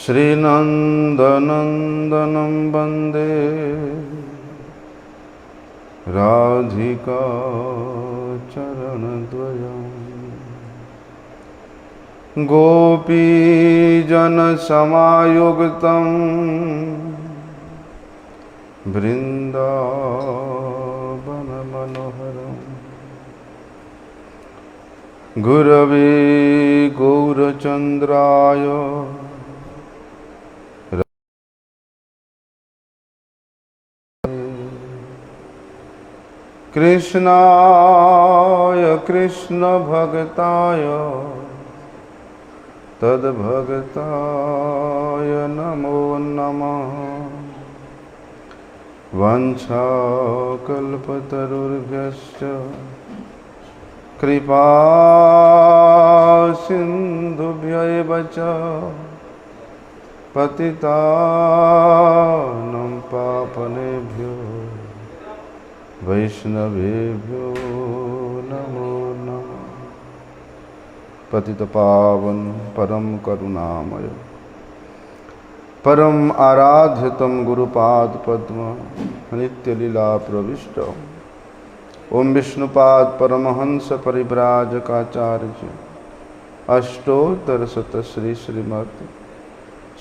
श्रीनन्दनन्दनं वन्दे राधिका चरणद्वयम् गोपीजनसमायुक्तं वृन्दावनमनोहरम् गुरवे गौरचन्द्राय कृष्णाय कृष्णभक्ताय तद्भक्ताय नमो नमः। वंशाकल्पतरुभ्यश्च कृपा सिन्धुभ्यैव च पतितानं पावनेभ्यो वैष्णवेभ्यो नमो नमः। पतितपावन परम करुणामय परम आराध्यतम गुरुपाद पद्म नित्यलीला प्रविष्ट ओम विष्णुपाद परमहंस परिव्राजकाचार्य अष्टोत्तर श्री श्रीमद्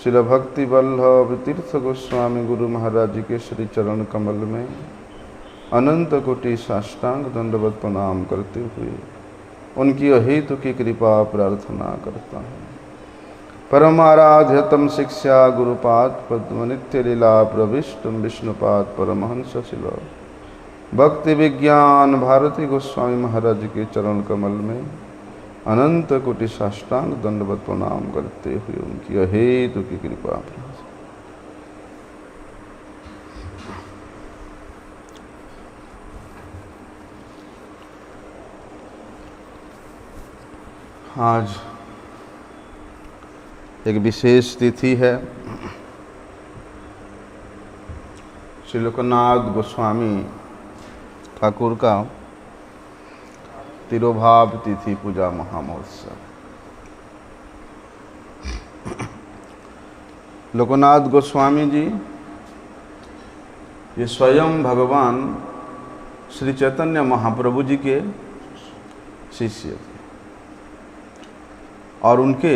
शिल भक्ति वल्लभ तीर्थ गोस्वामी गुरु महाराज जी के श्री चरण कमल में अनंत कोटि साष्टांग दंडवत प्रणाम करते हुए उनकी अहेतु की कृपा प्रार्थना करता हूँ। परम आराध्यतम शिक्षा गुरुपाद पद्म नित्य लीला प्रविष्टम विष्णुपाद परमहंस शिल भक्ति विज्ञान भारती गोस्वामी महाराज के चरण कमल में अनंत कोटि साष्टांग दंडवत प्रणाम करते हुए उनकी अहेतु की कृपा। आज एक विशेष तिथि है। श्री लोकनाथ गोस्वामी ठाकुर का तिरोभाव तिथि पूजा महामहोत्सव। लोकनाथ गोस्वामी जी ये स्वयं भगवान श्री चैतन्य महाप्रभु जी के शिष्य थे और उनके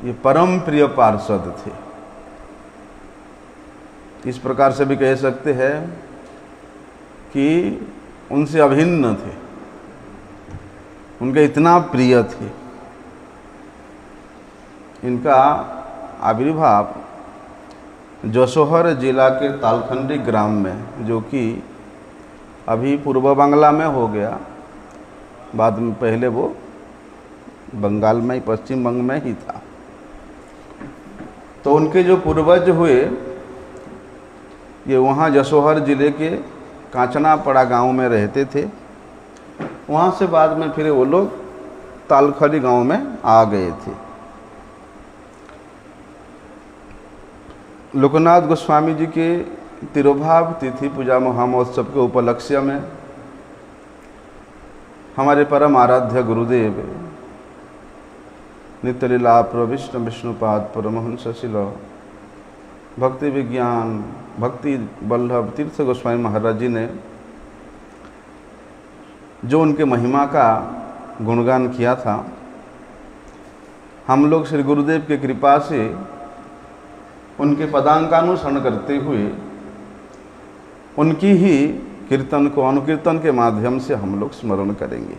ये परम प्रिय पार्षद थे। इस प्रकार से भी कह सकते हैं कि उनसे अभिन्न थे, उनके इतना प्रिय थे। इनका आविर्भाव जशोहर जिला के तालखंडी ग्राम में, जो कि अभी पूर्व बांग्ला में हो गया, बाद में पहले वो बंगाल में, पश्चिम बंग में ही था। तो उनके जो पूर्वज हुए ये वहाँ जशोहर जिले के कांचनापड़ा गांव में रहते थे। वहाँ से बाद में फिर वो लोग तालखड़ी गांव में आ गए थे। लोकनाथ गोस्वामी जी के तिरोभाव तिथि पूजा महामहोत्सव के उपलक्ष्य में हमारे परम आराध्य गुरुदेव नित्यलीला प्रविष्ट विष्णुपाद परमहंस शिल भक्ति विज्ञान भक्ति वल्लभ तीर्थ गोस्वामी महाराज जी ने जो उनके महिमा का गुणगान किया था, हम लोग श्री गुरुदेव की कृपा से उनके पदांकानुसरण करते हुए उनकी ही कीर्तन को अनुकीर्तन के माध्यम से हम लोग स्मरण करेंगे।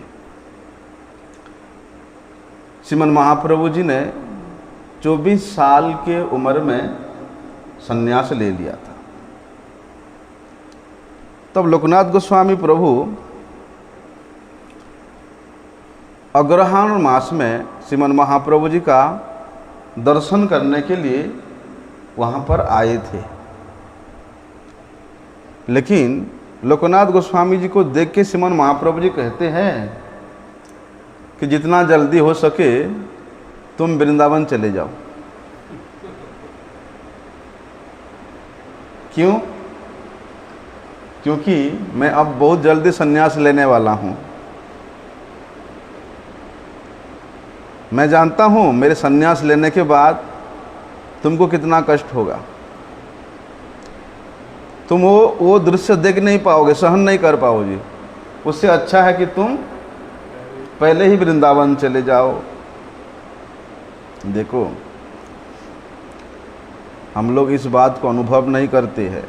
श्रीमन महाप्रभु जी ने 24 साल के उम्र में संन्यास ले लिया था। तब लोकनाथ गोस्वामी प्रभु अग्रहायण मास में श्रीमन महाप्रभु जी का दर्शन करने के लिए वहाँ पर आए थे। लेकिन लोकनाथ गोस्वामी जी को देख के श्रीमन महाप्रभु जी कहते हैं कि जितना जल्दी हो सके तुम वृंदावन चले जाओ। क्यों? क्योंकि मैं अब बहुत जल्दी संन्यास लेने वाला हूँ। मैं जानता हूँ मेरे संन्यास लेने के बाद तुमको कितना कष्ट होगा। तुम वो दृश्य देख नहीं पाओगे, सहन नहीं कर पाओगे। उससे अच्छा है कि तुम पहले ही वृंदावन चले जाओ। देखो, हम लोग इस बात को अनुभव नहीं करते हैं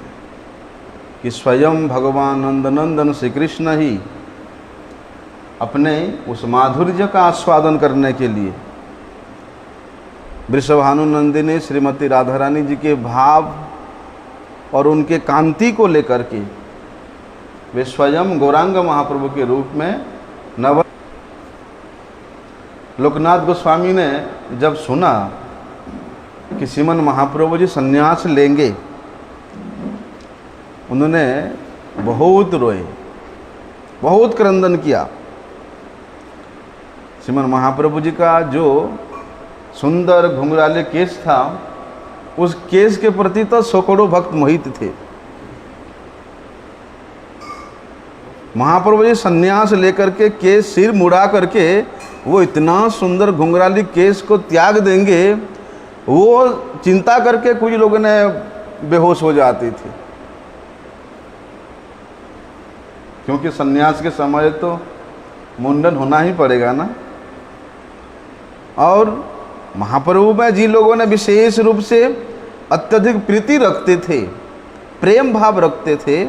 कि स्वयं भगवान नंदनंदन श्री कृष्ण ही अपने उस माधुर्य का आस्वादन करने के लिए वृषभानुनंदिनी श्रीमती राधा रानी जी के भाव और उनके कांति को लेकर के वे स्वयं गौरांग महाप्रभु के रूप में नव। लोकनाथ गोस्वामी ने जब सुना कि श्रीमन महाप्रभु जी संन्यास लेंगे, उन्होंने बहुत रोए, बहुत क्रंदन किया। श्रीमन महाप्रभु जी का जो सुंदर घुंघराले केश था, उस केस के प्रति तो सैकड़ों भक्त मोहित थे। महाप्रभु जी संन्यास लेकर के केस सिर मुड़ा करके वो इतना सुंदर घुंघराली केस को त्याग देंगे, वो चिंता करके कुछ लोगों ने बेहोश हो जाते थे, क्योंकि संन्यास के समय तो मुंडन होना ही पड़ेगा ना। और महाप्रभु में जिन लोगों ने विशेष रूप से अत्यधिक प्रीति रखते थे, प्रेम भाव रखते थे,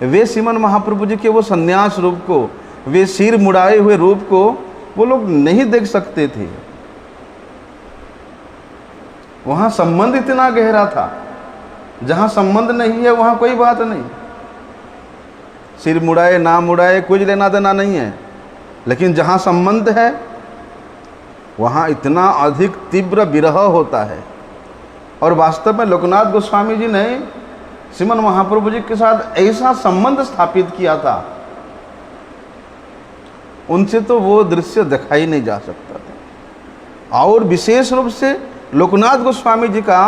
वे श्रीमन महाप्रभु जी के वो संन्यास रूप को, वे सिर मुड़ाए हुए रूप को वो लोग नहीं देख सकते थे। वहाँ संबंध इतना गहरा था, जहाँ संबंध नहीं है वहाँ कोई बात नहीं। सिर मुड़ाए ना मुड़ाए कुछ लेना देना नहीं है, लेकिन जहाँ संबंध है वहाँ इतना अधिक तीव्र विरह होता है। और वास्तव में लोकनाथ गोस्वामी जी ने श्रीमन महाप्रभु जी के साथ ऐसा संबंध स्थापित किया था, उनसे तो वो दृश्य दिखाई नहीं जा सकता था। और विशेष रूप से लोकनाथ गोस्वामी जी का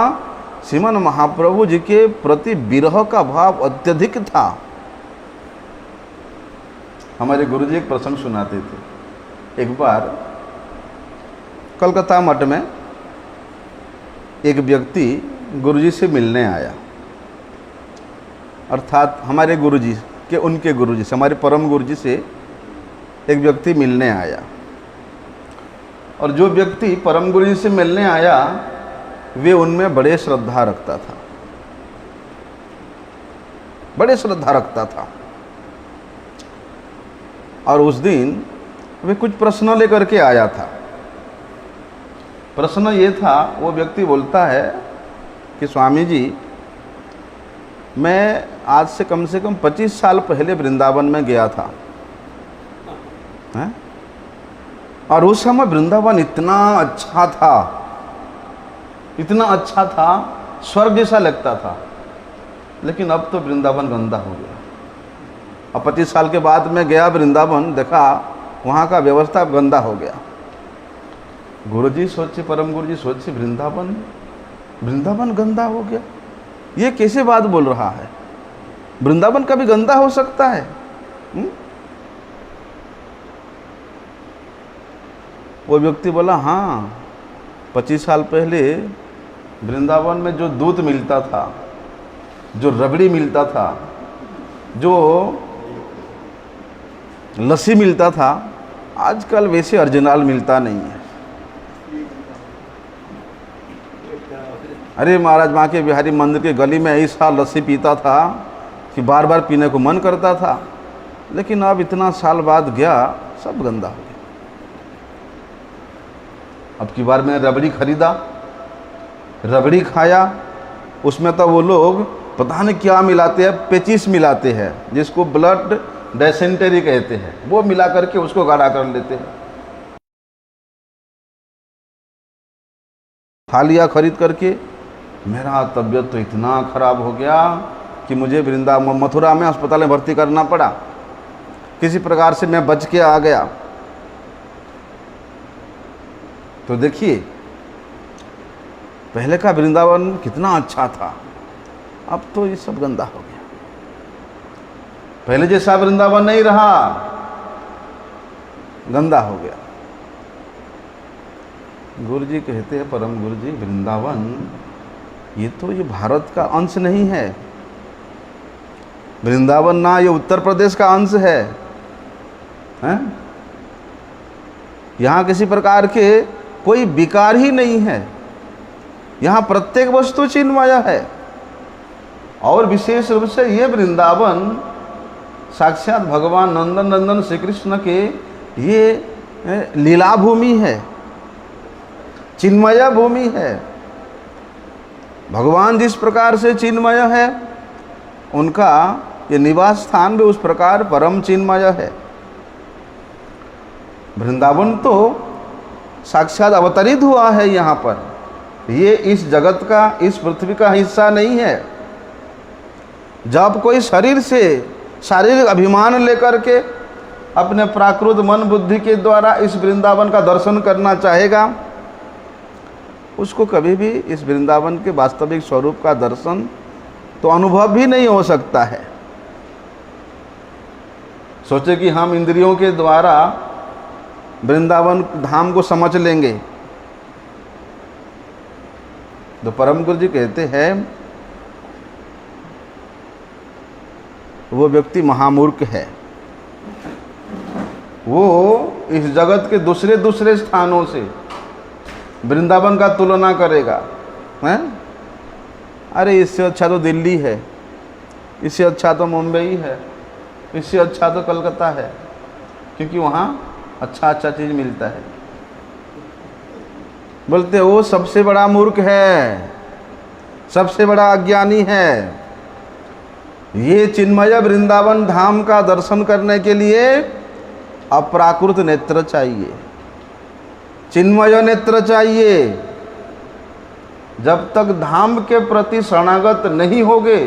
श्रीमन महाप्रभु जी के प्रति विरह का भाव अत्यधिक था। हमारे गुरुजी एक प्रसंग सुनाते थे। एक बार कलकत्ता मठ में एक व्यक्ति गुरुजी से मिलने आया, अर्थात हमारे गुरुजी के उनके गुरुजी से, हमारे परम गुरुजी से एक व्यक्ति मिलने आया। और जो व्यक्ति परम गुरुजी से मिलने आया, वे उनमें बड़े श्रद्धा रखता था, बड़े श्रद्धा रखता था। और उस दिन वे कुछ प्रश्न लेकर के आया था। प्रश्न ये था, वो व्यक्ति बोलता है कि स्वामी जी, मैं आज से कम 25 साल पहले वृंदावन में गया था, है? और उस समय वृंदावन इतना अच्छा था, इतना अच्छा था, स्वर्ग जैसा लगता था। लेकिन अब तो वृंदावन गंदा हो गया। अब 25 साल के बाद मैं गया वृंदावन, देखा वहाँ का व्यवस्था गंदा हो गया। गुरुजी सोचे, परम गुरुजी सोचे, वृंदावन गंदा हो गया, ये कैसे बात बोल रहा है? वृंदावन कभी गंदा हो सकता है? वो व्यक्ति बोला, हाँ, 25 साल पहले वृंदावन में जो दूध मिलता था, जो रबड़ी मिलता था, जो लस्सी मिलता था, आजकल वैसे ओरिजिनल मिलता नहीं है। अरे महाराज, वहाँ के बिहारी मंदिर के गली में ऐसा लस्सी पीता था कि बार बार पीने को मन करता था। लेकिन अब इतना साल बाद गया, सब गंदा हो गया। अब की बार मैंने रबड़ी खरीदा, रबड़ी खाया, उसमें तो वो लोग पता नहीं क्या मिलाते हैं, पेचिस मिलाते हैं, जिसको ब्लड डायसेंटरी कहते हैं, वो मिला करके उसको गाढ़ा कर लेते हैं। खा लिया खरीद करके, मेरा तबीयत तो इतना खराब हो गया कि मुझे मथुरा में अस्पताल में भर्ती करना पड़ा। किसी प्रकार से मैं बच के आ गया। तो देखिए, पहले का वृंदावन कितना अच्छा था, अब तो ये सब गंदा हो गया। पहले जैसा वृंदावन नहीं रहा, गंदा हो गया। गुरुजी कहते हैं, परम गुरुजी, वृंदावन ये भारत का अंश नहीं है। वृंदावन ना ये उत्तर प्रदेश का अंश है, हैं? यहाँ किसी प्रकार के कोई विकार ही नहीं है। यहाँ प्रत्येक वस्तु चिन्मय है। और विशेष रूप से ये वृंदावन साक्षात भगवान नंदन नंदन श्री कृष्ण के ये लीला भूमि है, चिन्मय भूमि है। भगवान जिस प्रकार से चिन्मय है, उनका ये निवास स्थान भी उस प्रकार परम चिन्मय है। वृंदावन तो साक्षात अवतरित हुआ है यहाँ पर। ये इस जगत का, इस पृथ्वी का हिस्सा नहीं है। जब कोई शरीर से शारीरिक अभिमान लेकर के अपने प्राकृत मन बुद्धि के द्वारा इस वृंदावन का दर्शन करना चाहेगा, उसको कभी भी इस वृंदावन के वास्तविक स्वरूप का दर्शन तो अनुभव भी नहीं हो सकता है। सोचे कि हम इंद्रियों के द्वारा वृंदावन धाम को समझ लेंगे, तो परम गुरु जी कहते हैं वो व्यक्ति महामूर्ख है। वो इस जगत के दूसरे दूसरे स्थानों से वृंदावन का तुलना करेगा, हैं? अरे इससे अच्छा तो दिल्ली है, इससे अच्छा तो मुंबई है, इससे अच्छा तो कलकत्ता है, क्योंकि वहाँ अच्छा अच्छा चीज़ मिलता है। बोलते वो सबसे बड़ा मूर्ख है, सबसे बड़ा अज्ञानी है। ये चिन्मय वृंदावन धाम का दर्शन करने के लिए अप्राकृत नेत्र चाहिए, चिन्मय नेत्र चाहिए। जब तक धाम के प्रति शरणागत नहीं होगे,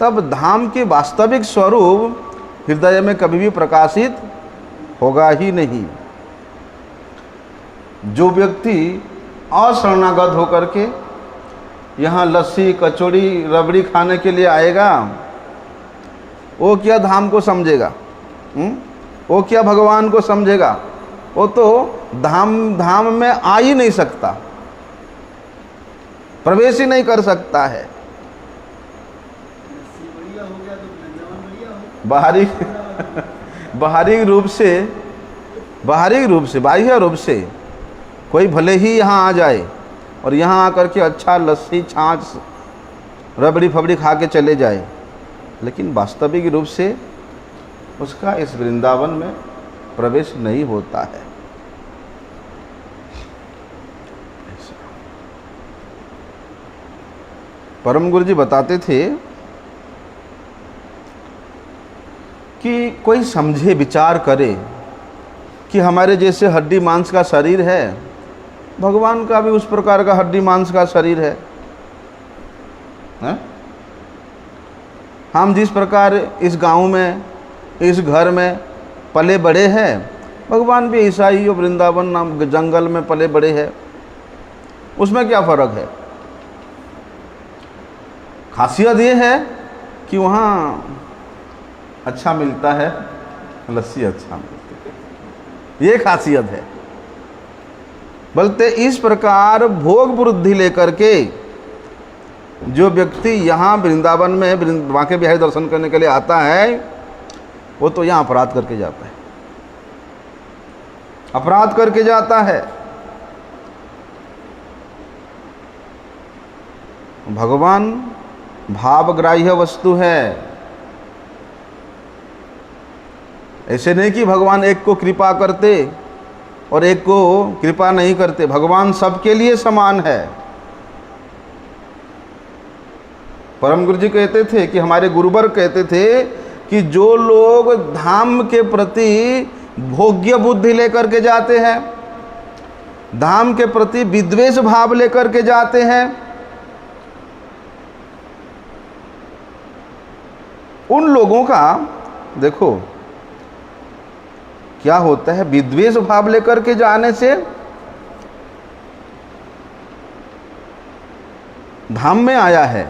तब धाम के वास्तविक स्वरूप हृदय में कभी भी प्रकाशित होगा ही नहीं। जो व्यक्ति अशरणागत होकर के यहाँ लस्सी कचौड़ी रबड़ी खाने के लिए आएगा, वो क्या धाम को समझेगा? वो क्या भगवान को समझेगा? वो तो धाम में आ ही नहीं सकता, प्रवेश ही नहीं कर सकता है। बाहरी रूप से बाह्य रूप से कोई भले ही यहाँ आ जाए और यहाँ आकर के अच्छा लस्सी छाछ रबड़ी फबड़ी खा के चले जाए, लेकिन वास्तविक रूप से उसका इस वृंदावन में प्रवेश नहीं होता है। परम गुरु जी बताते थे कि कोई समझे विचार करे कि हमारे जैसे हड्डी मांस का शरीर है, भगवान का भी उस प्रकार का हड्डी मांस का शरीर है, हैं? हम जिस प्रकार इस गांव में इस घर में पले बड़े हैं, भगवान भी ऐसा ही वृंदावन नाम जंगल में पले बड़े हैं। उसमें क्या फ़र्क है? खासियत ये है कि वहाँ अच्छा मिलता है, लस्सी अच्छा मिलती है, ये खासियत है। बोलते इस प्रकार भोग बुद्धि लेकर के जो व्यक्ति यहाँ वृंदावन में बांके बिहारी दर्शन करने के लिए आता है, वो तो यहाँ अपराध करके जाता है, अपराध करके जाता है। भगवान भावग्राह्य वस्तु है। ऐसे नहीं कि भगवान एक को कृपा करते और एक को कृपा नहीं करते। भगवान सबके लिए समान है। परम गुरु जी कहते थे कि हमारे गुरुवर कहते थे कि जो लोग धाम के प्रति भोग्य बुद्धि लेकर के जाते हैं, धाम के प्रति विद्वेष भाव लेकर के जाते हैं, उन लोगों का देखो क्या होता है। विद्वेष भाव लेकर के जाने से धाम में आया है,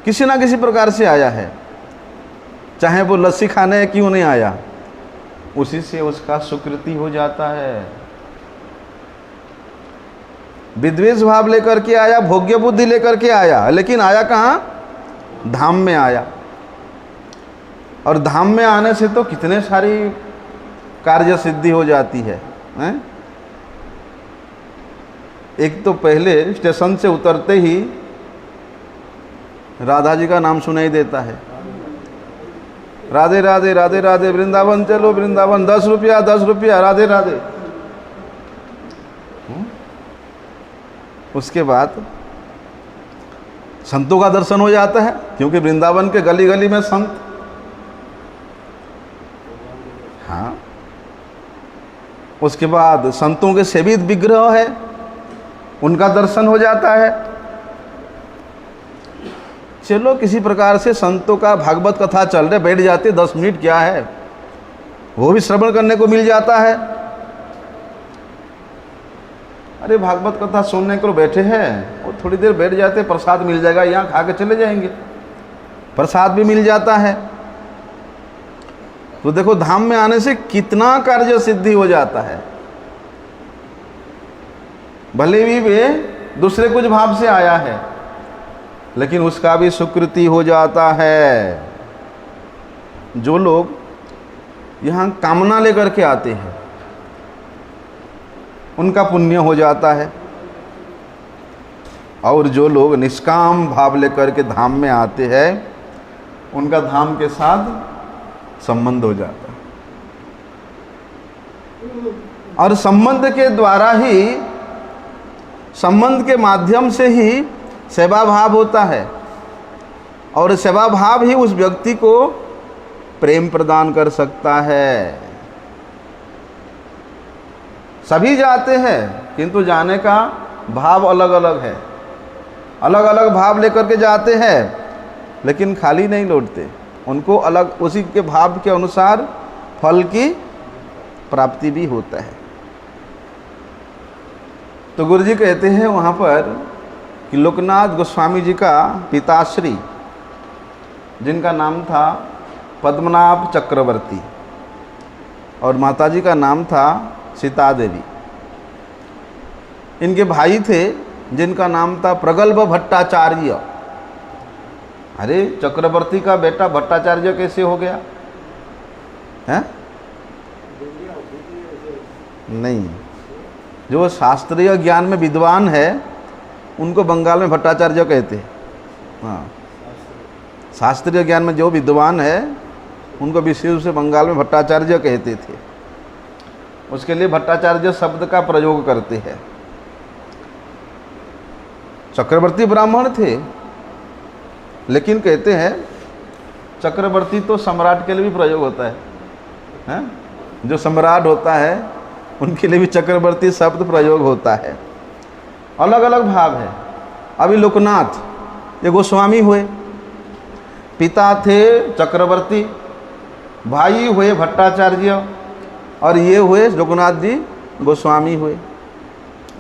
किसी ना किसी प्रकार से आया है, चाहे वो लस्सी खाने क्यों नहीं आया, उसी से उसका सुकृति हो जाता है। विद्वेष भाव लेकर के आया, भोग्य बुद्धि लेकर के आया, लेकिन आया कहाँ? धाम में आया। और धाम में आने से तो कितने सारी कार्य सिद्धि हो जाती है, हैं? एक तो पहले स्टेशन से उतरते ही राधा जी का नाम सुनाई देता है, राधे राधे राधे राधे, वृंदावन चलो वृंदावन, 10 रुपया 10 रुपया, राधे राधे। उसके बाद संतों का दर्शन हो जाता है, क्योंकि वृंदावन के गली गली में संत। हाँ, उसके बाद संतों के सेवित विग्रह है, उनका दर्शन हो जाता है। चलो किसी प्रकार से संतों का भागवत कथा चल रहे, बैठ जाते, 10 मिनट क्या है, वो भी श्रवण करने को मिल जाता है। अरे भागवत कथा सुनने को बैठे हैं, वो थोड़ी देर बैठ जाते, प्रसाद मिल जाएगा, यहाँ खा के चले जाएंगे, प्रसाद भी मिल जाता है। तो देखो धाम में आने से कितना कार्य सिद्धि हो जाता है। भले भी वे दूसरे कुछ भाव से आया है, लेकिन उसका भी सुकृति हो जाता है। जो लोग यहाँ कामना लेकर के आते हैं, उनका पुण्य हो जाता है, और जो लोग निष्काम भाव लेकर के धाम में आते हैं, उनका धाम के साथ संबंध हो जाता है। और संबंध के द्वारा ही, संबंध के माध्यम से ही सेवा भाव होता है, और सेवा भाव ही उस व्यक्ति को प्रेम प्रदान कर सकता है। सभी जाते हैं, किंतु जाने का भाव अलग अलग है, अलग अलग भाव लेकर के जाते हैं, लेकिन खाली नहीं लौटते। उनको अलग उसी के भाव के अनुसार फल की प्राप्ति भी होता है। तो गुरु जी कहते हैं वहाँ पर कि लोकनाथ गोस्वामी जी का पिताश्री, जिनका नाम था पद्मनाभ चक्रवर्ती, और माताजी का नाम था सीता देवी, इनके भाई थे जिनका नाम था प्रगल्भ भट्टाचार्य। अरे चक्रवर्ती का बेटा भट्टाचार्य कैसे हो गया है? नहीं, जो शास्त्रीय ज्ञान में विद्वान है उनको बंगाल में भट्टाचार्य कहते हैं। हाँ, शास्त्रीय ज्ञान में जो विद्वान है उनको विशेष रूप से बंगाल में भट्टाचार्य कहते थे। उसके लिए भट्टाचार्य शब्द का प्रयोग करते हैं। चक्रवर्ती ब्राह्मण थे, लेकिन कहते हैं चक्रवर्ती तो सम्राट के लिए भी प्रयोग होता है? जो सम्राट होता है उनके लिए भी चक्रवर्ती शब्द प्रयोग होता है। अलग अलग भाव है। अभी लोकनाथ ये गोस्वामी हुए, पिता थे चक्रवर्ती, भाई हुए भट्टाचार्य, और ये हुए लोकनाथ जी गोस्वामी हुए।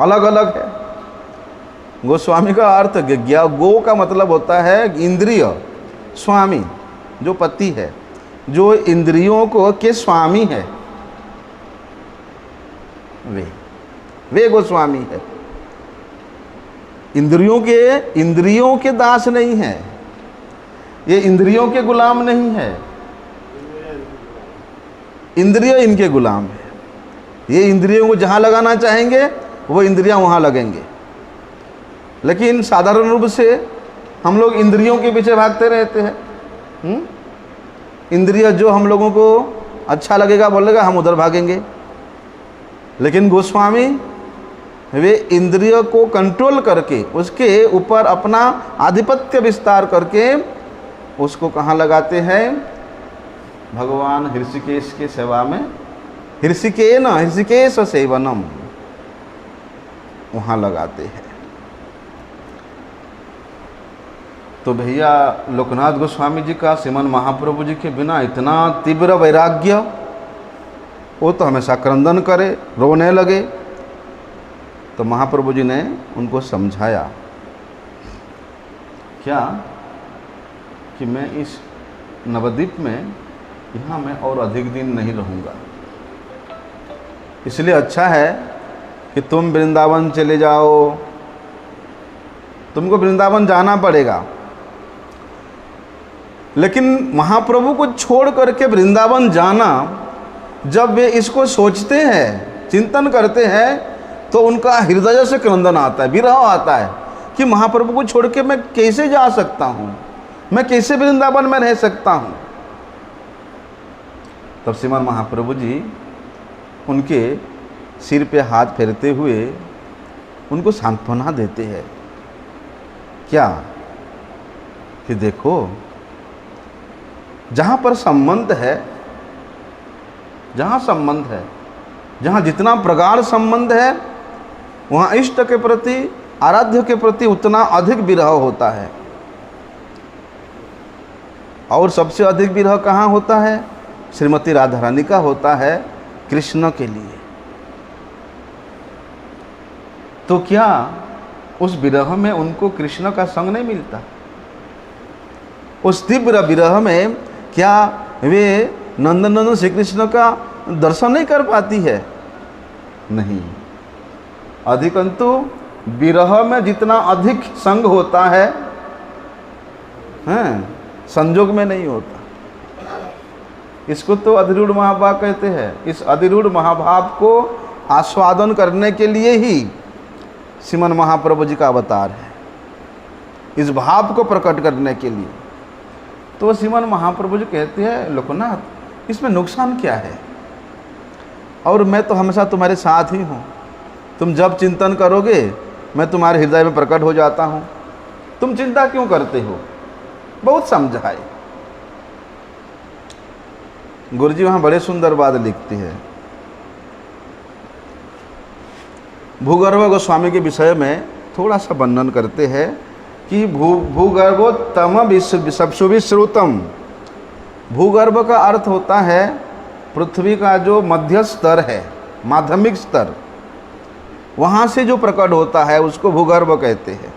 अलग अलग है। गोस्वामी का अर्थ गो का मतलब होता है इंद्रिय स्वामी, जो पति है, जो इंद्रियों को के स्वामी है, वे गोस्वामी है। इंद्रियों के दास नहीं है, ये इंद्रियों के गुलाम नहीं है, इंद्रिय इनके गुलाम है। ये इंद्रियों को जहाँ लगाना चाहेंगे वो इंद्रियां वहाँ लगेंगे। लेकिन साधारण रूप से हम लोग इंद्रियों के पीछे भागते रहते हैं। इंद्रिय जो हम लोगों को अच्छा लगेगा बोलेगा, हम उधर भागेंगे। लेकिन गोस्वामी वे इंद्रिय को कंट्रोल करके, उसके ऊपर अपना आधिपत्य विस्तार करके उसको कहाँ लगाते हैं? भगवान ऋषिकेश के सेवा में। ऋषिकेश सेवनम, वहाँ लगाते हैं। तो भैया लोकनाथ गोस्वामी जी का श्रीमन महाप्रभु जी के बिना इतना तीव्र वैराग्य, वो तो हमेशा क्रंदन करे, रोने लगे। तो महाप्रभु जी ने उनको समझाया क्या कि मैं इस नवद्वीप में यहाँ मैं और अधिक दिन नहीं रहूँगा, इसलिए अच्छा है कि तुम वृंदावन चले जाओ, तुमको वृंदावन जाना पड़ेगा। लेकिन महाप्रभु को छोड़ करके वृंदावन जाना, जब वे इसको सोचते हैं, चिंतन करते हैं, तो उनका हृदय से क्रंदन आता है, विरह आता है कि महाप्रभु को छोड़ के मैं कैसे जा सकता हूँ, मैं कैसे वृंदावन में रह सकता हूँ। तब श्रीमान महाप्रभु जी उनके सिर पे हाथ फेरते हुए उनको सांत्वना देते हैं। क्या कि देखो, जहाँ पर संबंध है, जहाँ संबंध है, जहाँ जितना प्रगाढ़ संबंध है, वहाँ इष्ट के प्रति, आराध्य के प्रति उतना अधिक विरह होता है। और सबसे अधिक विरह कहाँ होता है? श्रीमती राधा रानी का होता है कृष्ण के लिए। तो क्या उस विरह में उनको कृष्ण का संग नहीं मिलता? उस तीव्र विरह में क्या वे नंदनंदन श्री कृष्ण का दर्शन नहीं कर पाती है? नहीं। अधिकंतु विरह में जितना अधिक संग होता है, संजोग में नहीं होता। इसको तो अधिरूढ़ महाभाव कहते हैं। इस अधिरूढ़ महाभाव को आस्वादन करने के लिए ही श्रीमन महाप्रभु जी का अवतार है, इस भाव को प्रकट करने के लिए। तो श्रीमन महाप्रभु जी कहते हैं, लोकनाथ, इसमें नुकसान क्या है? और मैं तो हमेशा तुम्हारे साथ ही हूँ, तुम जब चिंतन करोगे मैं तुम्हारे हृदय में प्रकट हो जाता हूँ, तुम चिंता क्यों करते हो? बहुत समझाए। गुरुजी वहाँ बड़े सुंदर बात लिखते हैं। भूगर्भ गोस्वामी के विषय में थोड़ा सा वर्णन करते हैं कि भूगर्भोत्तम विश्रुतम। भूगर्भ का अर्थ होता है पृथ्वी का जो मध्य स्तर है, माध्यमिक स्तर, वहाँ से जो प्रकट होता है उसको भूगर्भ कहते हैं।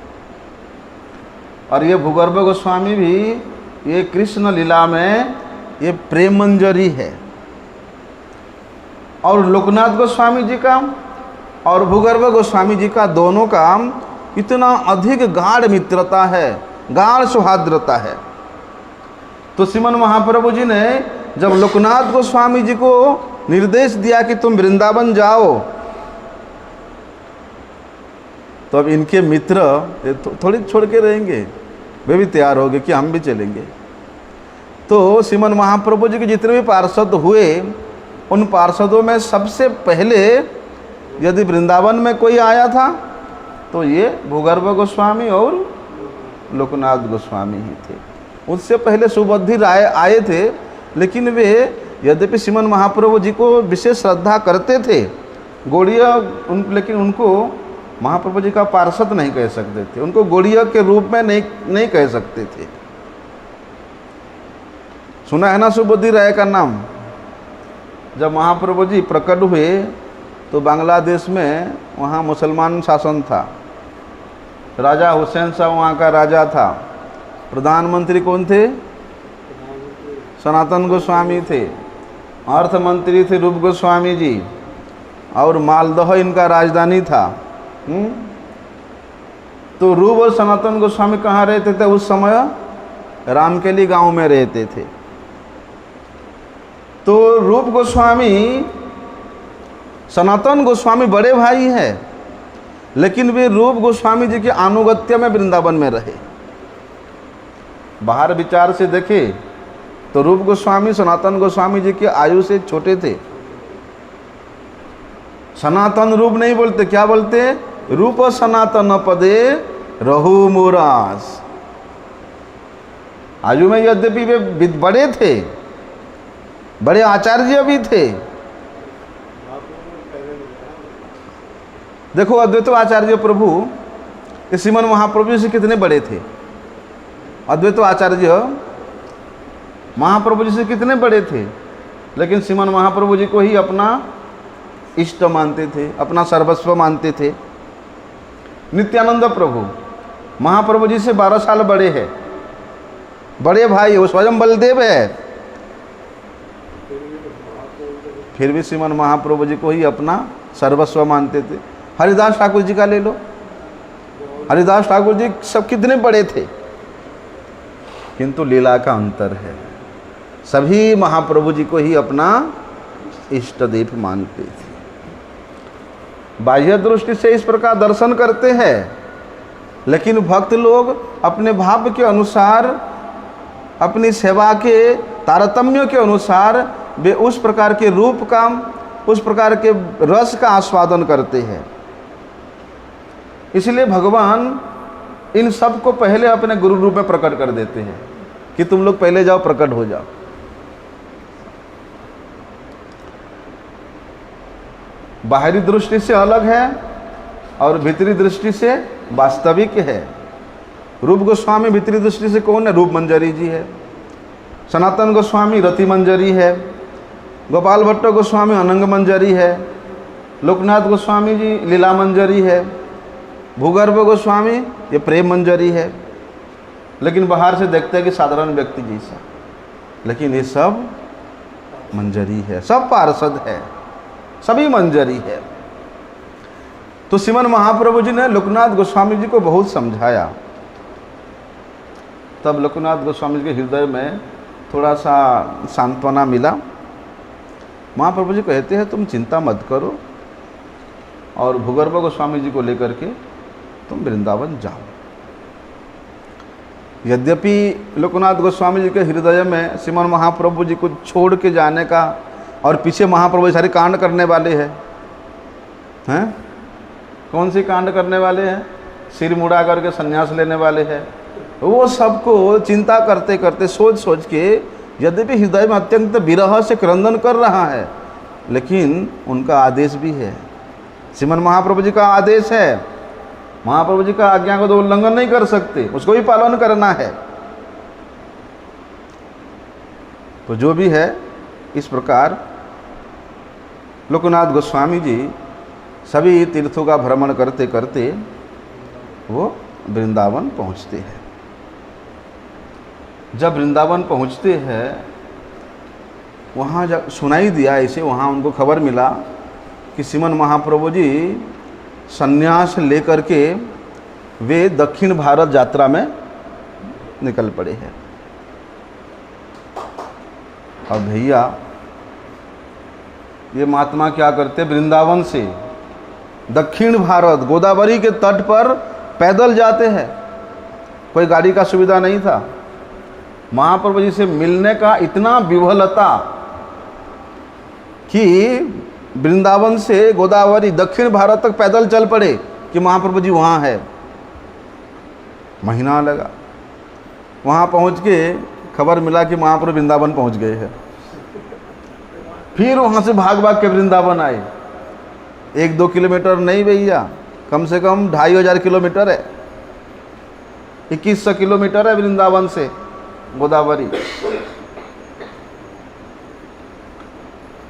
और ये भूगर्भ गोस्वामी भी ये कृष्ण लीला में ये प्रेम मंजरी है। और लोकनाथ गोस्वामी जी का और भूगर्भ गोस्वामी जी का दोनों का इतना अधिक गाढ़ मित्रता है, गाढ़ सौहार्द्रता है। तो श्रीमन महाप्रभु जी ने जब लोकनाथ गोस्वामी जी को निर्देश दिया कि तुम वृंदावन जाओ, तो अब इनके मित्र थोड़ी छोड़ के रहेंगे, वे भी तैयार हो गए कि हम भी चलेंगे। तो श्रीमन महाप्रभु जी के जितने भी पार्षद हुए, उन पार्षदों में सबसे पहले यदि वृंदावन में कोई आया था तो ये भूगर्भ गोस्वामी और लोकनाथ गोस्वामी ही थे। उससे पहले सुबुद्धि राय आए थे, लेकिन वे यद्यपि श्रीमन महाप्रभु जी को विशेष श्रद्धा करते थे, गौड़ीय लेकिन उनको महाप्रभु जी का पार्षद नहीं कह सकते थे, उनको गौड़ीय के रूप में नहीं कह सकते थे। सुना है ना सुबुद्धि राय का नाम? जब महाप्रभु जी प्रकट हुए तो बांग्लादेश में वहाँ मुसलमान शासन था, राजा हुसैन साहब वहाँ का राजा था। प्रधानमंत्री कौन थे? सनातन गोस्वामी थे। अर्थ मंत्री थे रूप गोस्वामी जी, और मालदह इनका राजधानी था। तो रूप और सनातन गोस्वामी कहाँ रहते थे उस समय? रामकेली गांव में रहते थे। तो रूप गोस्वामी सनातन गोस्वामी बड़े भाई हैं, लेकिन वे रूप गोस्वामी जी के अनुगत्य में वृंदावन में रहे। बाहर विचार से देखे तो रूप गोस्वामी सनातन गोस्वामी जी की आयु से छोटे थे। सनातन रूप नहीं बोलते, क्या बोलते? रूप सनातन पदे रहु मुरास। आयु में यद्यपि वे बड़े थे, बड़े आचार्य भी थे। देखो अद्वैत आचार्य प्रभु श्रीमन महाप्रभु जी से कितने बड़े थे। अद्वैत आचार्य महाप्रभु जी से कितने बड़े थे, लेकिन श्रीमन महाप्रभु जी को ही अपना इष्ट मानते थे, अपना सर्वस्व मानते थे। नित्यानंद प्रभु महाप्रभु जी से 12 साल बड़े हैं, बड़े भाई, वो स्वयं बलदेव है, फिर भी श्रीमन महाप्रभु जी को ही अपना सर्वस्व मानते थे। हरिदास ठाकुर जी का ले लो, हरिदास ठाकुर जी सब कितने बड़े थे, किंतु लीला का अंतर है। सभी महाप्रभु जी को ही अपना इष्ट देव मानते थे। बाह्य दृष्टि से इस प्रकार दर्शन करते हैं, लेकिन भक्त लोग अपने भाव के अनुसार, अपनी सेवा के तारतम्य के अनुसार वे उस प्रकार के रूप का, उस प्रकार के रस का आस्वादन करते हैं। इसलिए भगवान इन सब को पहले अपने गुरु रूप में प्रकट कर देते हैं कि तुम लोग पहले जाओ, प्रकट हो जाओ। बाहरी दृष्टि से अलग है और भीतरी दृष्टि से वास्तविक है। रूप गोस्वामी भीतरी दृष्टि से कौन है? रूप मंजरी जी है। सनातन गोस्वामी रति मंजरी है। गोपाल भट्ट गोस्वामी अनंग मंजरी है। लोकनाथ गोस्वामी जी लीला मंजरी है। भूगर्भ गोस्वामी ये प्रेम मंजरी है। लेकिन बाहर से देखते हैं कि साधारण व्यक्ति जैसा, लेकिन ये सब मंजरी है, सब पार्षद है, सभी मंजरी है। तो श्रीमन महाप्रभु जी ने लोकनाथ गोस्वामी जी को बहुत समझाया। तब लोकनाथ गोस्वामी जी के हृदय में थोड़ा सा सांत्वना मिला। महाप्रभु जी कहते हैं तुम चिंता मत करो और भूगर्भ गोस्वामी जी को लेकर के तुम वृंदावन जाओ। यद्यपि लोकनाथ गोस्वामी जी के हृदय में श्रीमन महाप्रभु जी को छोड़ के जाने का, और पीछे महाप्रभु सारे कांड करने वाले हैं, कौन सी कांड करने वाले हैं? सिर मुड़ा करके संन्यास लेने वाले हैं। वो सबको चिंता करते करते, सोच सोच के, यद्यपि हृदय में अत्यंत विरह से क्रंदन कर रहा है, लेकिन उनका आदेश भी है। श्रीमन महाप्रभु जी का आदेश है, महाप्रभु जी का आज्ञा को तो उल्लंघन नहीं कर सकते, उसको भी पालन करना है। तो जो भी है, इस प्रकार लोकनाथ गोस्वामी जी सभी तीर्थों का भ्रमण करते करते वो वृंदावन पहुंचते हैं। जब वृंदावन पहुंचते हैं, वहाँ जब सुनाई दिया ऐसे, वहाँ उनको खबर मिला कि श्रीमन महाप्रभु जी संन्यास लेकर के वे दक्षिण भारत यात्रा में निकल पड़े हैं। अब भैया ये महात्मा क्या करते, वृंदावन से दक्षिण भारत गोदावरी के तट पर पैदल जाते हैं। कोई गाड़ी का सुविधा नहीं था। महाप्रभु जी से मिलने का इतना विह्वलता कि वृंदावन से गोदावरी दक्षिण भारत तक पैदल चल पड़े कि महाप्रभु जी वहाँ है। महीना लगा। वहाँ पहुँच के खबर मिला कि महाप्रभु वृंदावन पहुँच गए हैं। फिर वहाँ से भाग भाग के वृंदावन आए। 1-2 किलोमीटर नहीं भैया, कम से कम 2500 किलोमीटर है, 2100 किलोमीटर है वृंदावन से गोदावरी।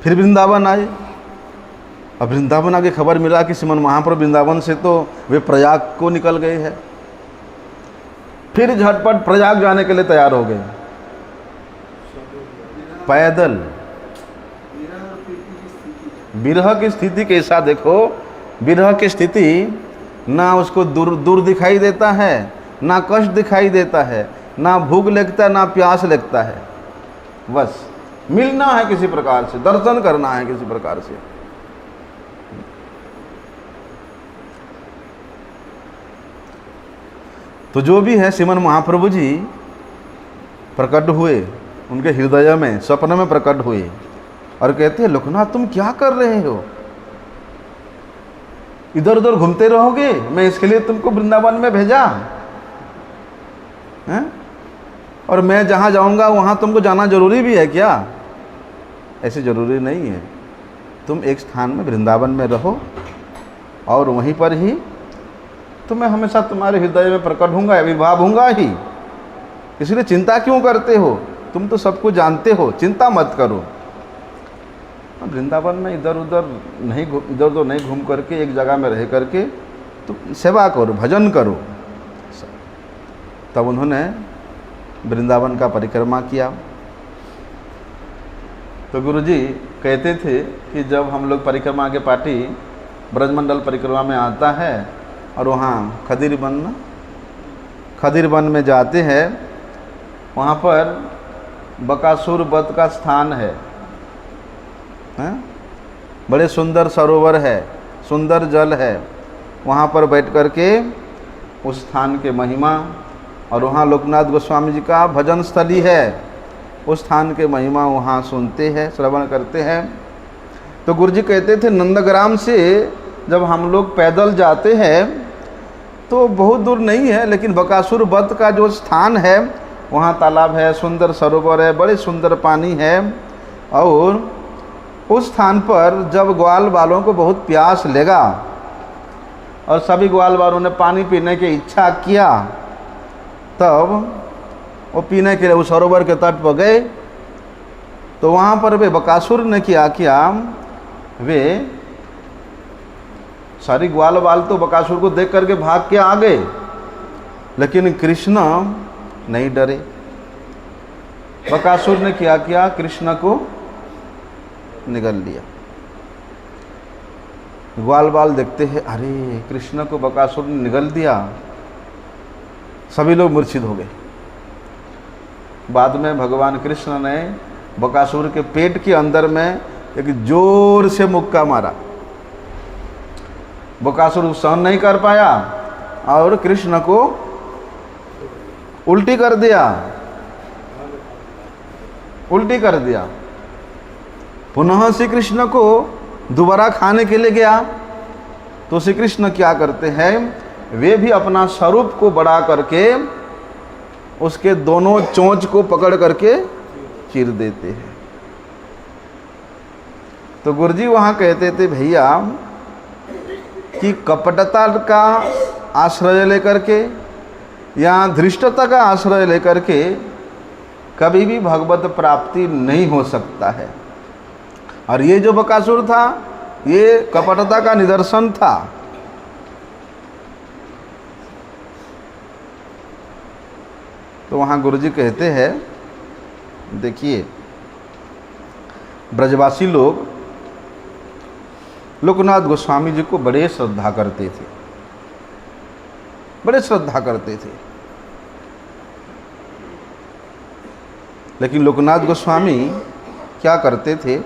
फिर वृंदावन आए। अब वृंदावन आके खबर मिला कि श्रीमन महाप्रभु वृंदावन से तो वे प्रयाग को निकल गए हैं। फिर झटपट प्रयाग जाने के लिए तैयार हो गए पैदल। विरह की स्थिति कैसा देखो, विरह की स्थिति ना उसको दूर दूर दिखाई देता है, ना कष्ट दिखाई देता है, ना भूख लगता है, ना प्यास लगता है। बस मिलना है किसी प्रकार से, दर्शन करना है किसी प्रकार से। तो जो भी है, श्रीमन महाप्रभु जी प्रकट हुए उनके हृदय में, स्वप्न में प्रकट हुए और कहते हैं लोकनाथ तुम क्या कर रहे हो, इधर उधर घूमते रहोगे, मैं इसके लिए तुमको वृंदावन में भेजा है? और मैं जहाँ जाऊँगा वहाँ तुमको जाना जरूरी भी है क्या? ऐसे जरूरी नहीं है। तुम एक स्थान में वृंदावन में रहो और वहीं पर ही तो मैं हमेशा तुम्हारे हृदय में प्रकट हूँगा, आविर्भाव हूँगा ही। इसलिए चिंता क्यों करते हो, तुम तो सब कुछ जानते हो, चिंता मत करो। वृंदावन में इधर उधर नहीं घूम करके एक जगह में रह करके तुम सेवा करो, भजन करो। तब उन्होंने वृंदावन का परिक्रमा किया। तो गुरुजी कहते थे कि जब हम लोग परिक्रमा के पार्टी ब्रजमंडल परिक्रमा में आता है और वहाँ खदिर वन में जाते हैं। वहाँ पर बकासुर वध का स्थान है, बड़े सुंदर सरोवर है, सुंदर जल है। वहाँ पर बैठ कर के उस स्थान के महिमा, और वहाँ लोकनाथ गोस्वामी जी का भजन स्थली है, उस स्थान के महिमा वहाँ सुनते हैं, श्रवण करते हैं। तो गुरु जी कहते थे नंदग्राम से जब हम लोग पैदल जाते हैं तो बहुत दूर नहीं है, लेकिन बकासुर वध का जो स्थान है वहाँ तालाब है, सुंदर सरोवर है, बड़े सुंदर पानी है। और उस स्थान पर जब ग्वाल बालों को बहुत प्यास लगा और सभी ग्वाल बालों ने पानी पीने की इच्छा किया, तब वो पीने के लिए उस सरोवर के तट पर गए। तो वहाँ पर वे बकासुर ने किया वे सारी ग्वाल बाल तो बकासुर को देख करके भाग के आ गए, लेकिन कृष्ण नहीं डरे। बकासुर ने किया कृष्ण को निगल लिया। ग्वाल बाल देखते हैं, अरे कृष्ण को बकासुर ने निगल दिया। सभी लोग मूर्छित हो गए। बाद में भगवान कृष्ण ने बकासुर के पेट के अंदर में एक जोर से मुक्का मारा। बकासुर सहन नहीं कर पाया और कृष्ण को उल्टी कर दिया। पुनः श्री कृष्ण को दोबारा खाने के लिए गया। तो श्री कृष्ण क्या करते हैं, वे भी अपना स्वरूप को बड़ा करके उसके दोनों चोंच को पकड़ करके चीर देते हैं। तो गुरुजी वहाँ कहते थे, भैया कि कपटता का आश्रय लेकर के या धृष्टता का आश्रय लेकर के कभी भी भगवत प्राप्ति नहीं हो सकता है। और ये जो बकासुर था ये कपटता का निदर्शन था। तो वहाँ गुरुजी कहते हैं, देखिए ब्रजवासी लोग लोकनाथ गोस्वामी जी को बड़े श्रद्धा करते थे, लेकिन लोकनाथ गोस्वामी क्या करते थे,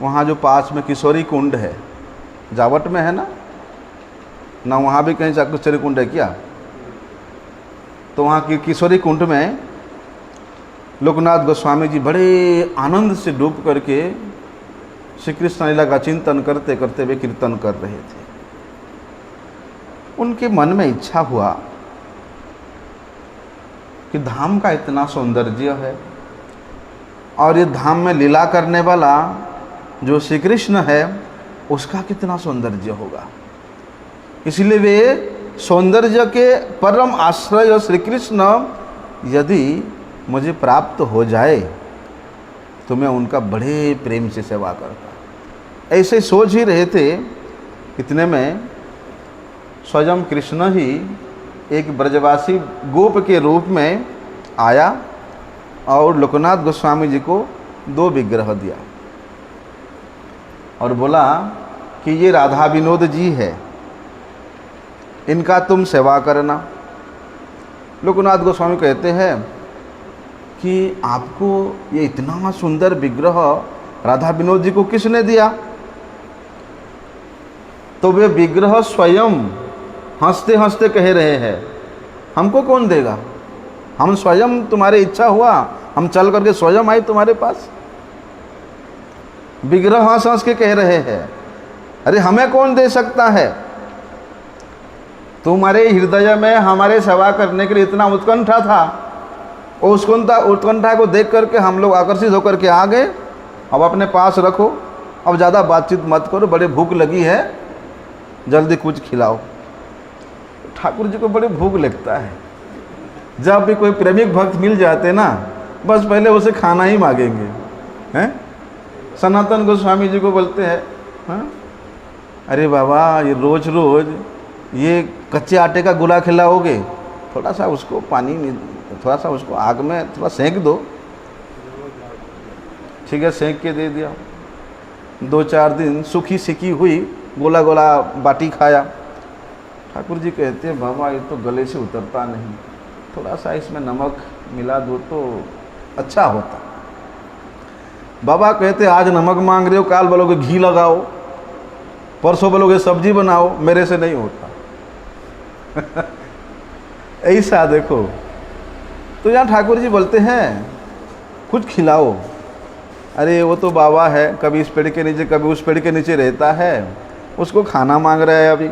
वहाँ जो पास में किशोरी कुंड है, जावट में है ना वहाँ भी कहीं किशोरी कुंड है क्या? तो वहाँ की किशोरी कुंड में लोकनाथ गोस्वामी जी बड़े आनंद से डूब करके श्री कृष्ण लीला का चिंतन करते करते वे कीर्तन कर रहे थे। उनके मन में इच्छा हुआ कि धाम का इतना सौंदर्य है और ये धाम में लीला करने वाला जो श्री कृष्ण है उसका कितना सौंदर्य होगा। इसलिए वे सौंदर्य के परम आश्रय श्री कृष्ण यदि मुझे प्राप्त हो जाए तो मैं उनका बड़े प्रेम से सेवा करता। ऐसे सोच ही रहे थे, इतने में स्वयं कृष्ण ही एक ब्रजवासी गोप के रूप में आया और लोकनाथ गोस्वामी जी को 2 विग्रह दिया और बोला कि ये राधा विनोद जी है, इनका तुम सेवा करना। लोकनाथ गोस्वामी कहते हैं कि आपको ये इतना सुंदर विग्रह राधा विनोद जी को किसने दिया? तो वे विग्रह स्वयं हंसते हंसते कह रहे हैं, हमको कौन देगा? हम स्वयं, तुम्हारी इच्छा हुआ हम चल करके स्वयं आए तुम्हारे पास। विग्रह हंस हंस के कह रहे हैं, अरे हमें कौन दे सकता है? तुम्हारे हृदय में हमारे सेवा करने के लिए इतना उत्कंठा था, और उस उत्कंठा को देख करके हम लोग आकर्षित होकर के आ गए। अब अपने पास रखो, अब ज़्यादा बातचीत मत करो, बड़े भूख लगी है, जल्दी कुछ खिलाओ। ठाकुर जी को बड़ी भूख लगता है। जब भी कोई प्रेमिक भक्त मिल जाते ना, बस पहले उसे खाना ही मांगेंगे, हैं? सनातन गोस्वामी जी को बोलते हैं, हाँ अरे बाबा ये रोज रोज ये कच्चे आटे का गोला खिलाओगे, थोड़ा सा उसको पानी में, थोड़ा सा उसको आग में थोड़ा सेंक दो। ठीक है, सेंक के दे दिया। 2-4 दिन सूखी सिकी हुई गोला गोला बाटी खाया। ठाकुर जी कहते हैं बाबा ये तो गले से उतरता नहीं, थोड़ा सा इसमें नमक मिला दो तो अच्छा होता। बाबा कहते आज नमक मांग रहे हो, काल बोलोगे घी लगाओ, परसों बोलोगे सब्जी बनाओ, मेरे से नहीं होता। ऐसा देखो, तो यहाँ ठाकुर जी बोलते हैं कुछ खिलाओ। अरे वो तो बाबा है, कभी इस पेड़ के नीचे कभी उस पेड़ के नीचे रहता है, उसको खाना मांग रहा है अभी।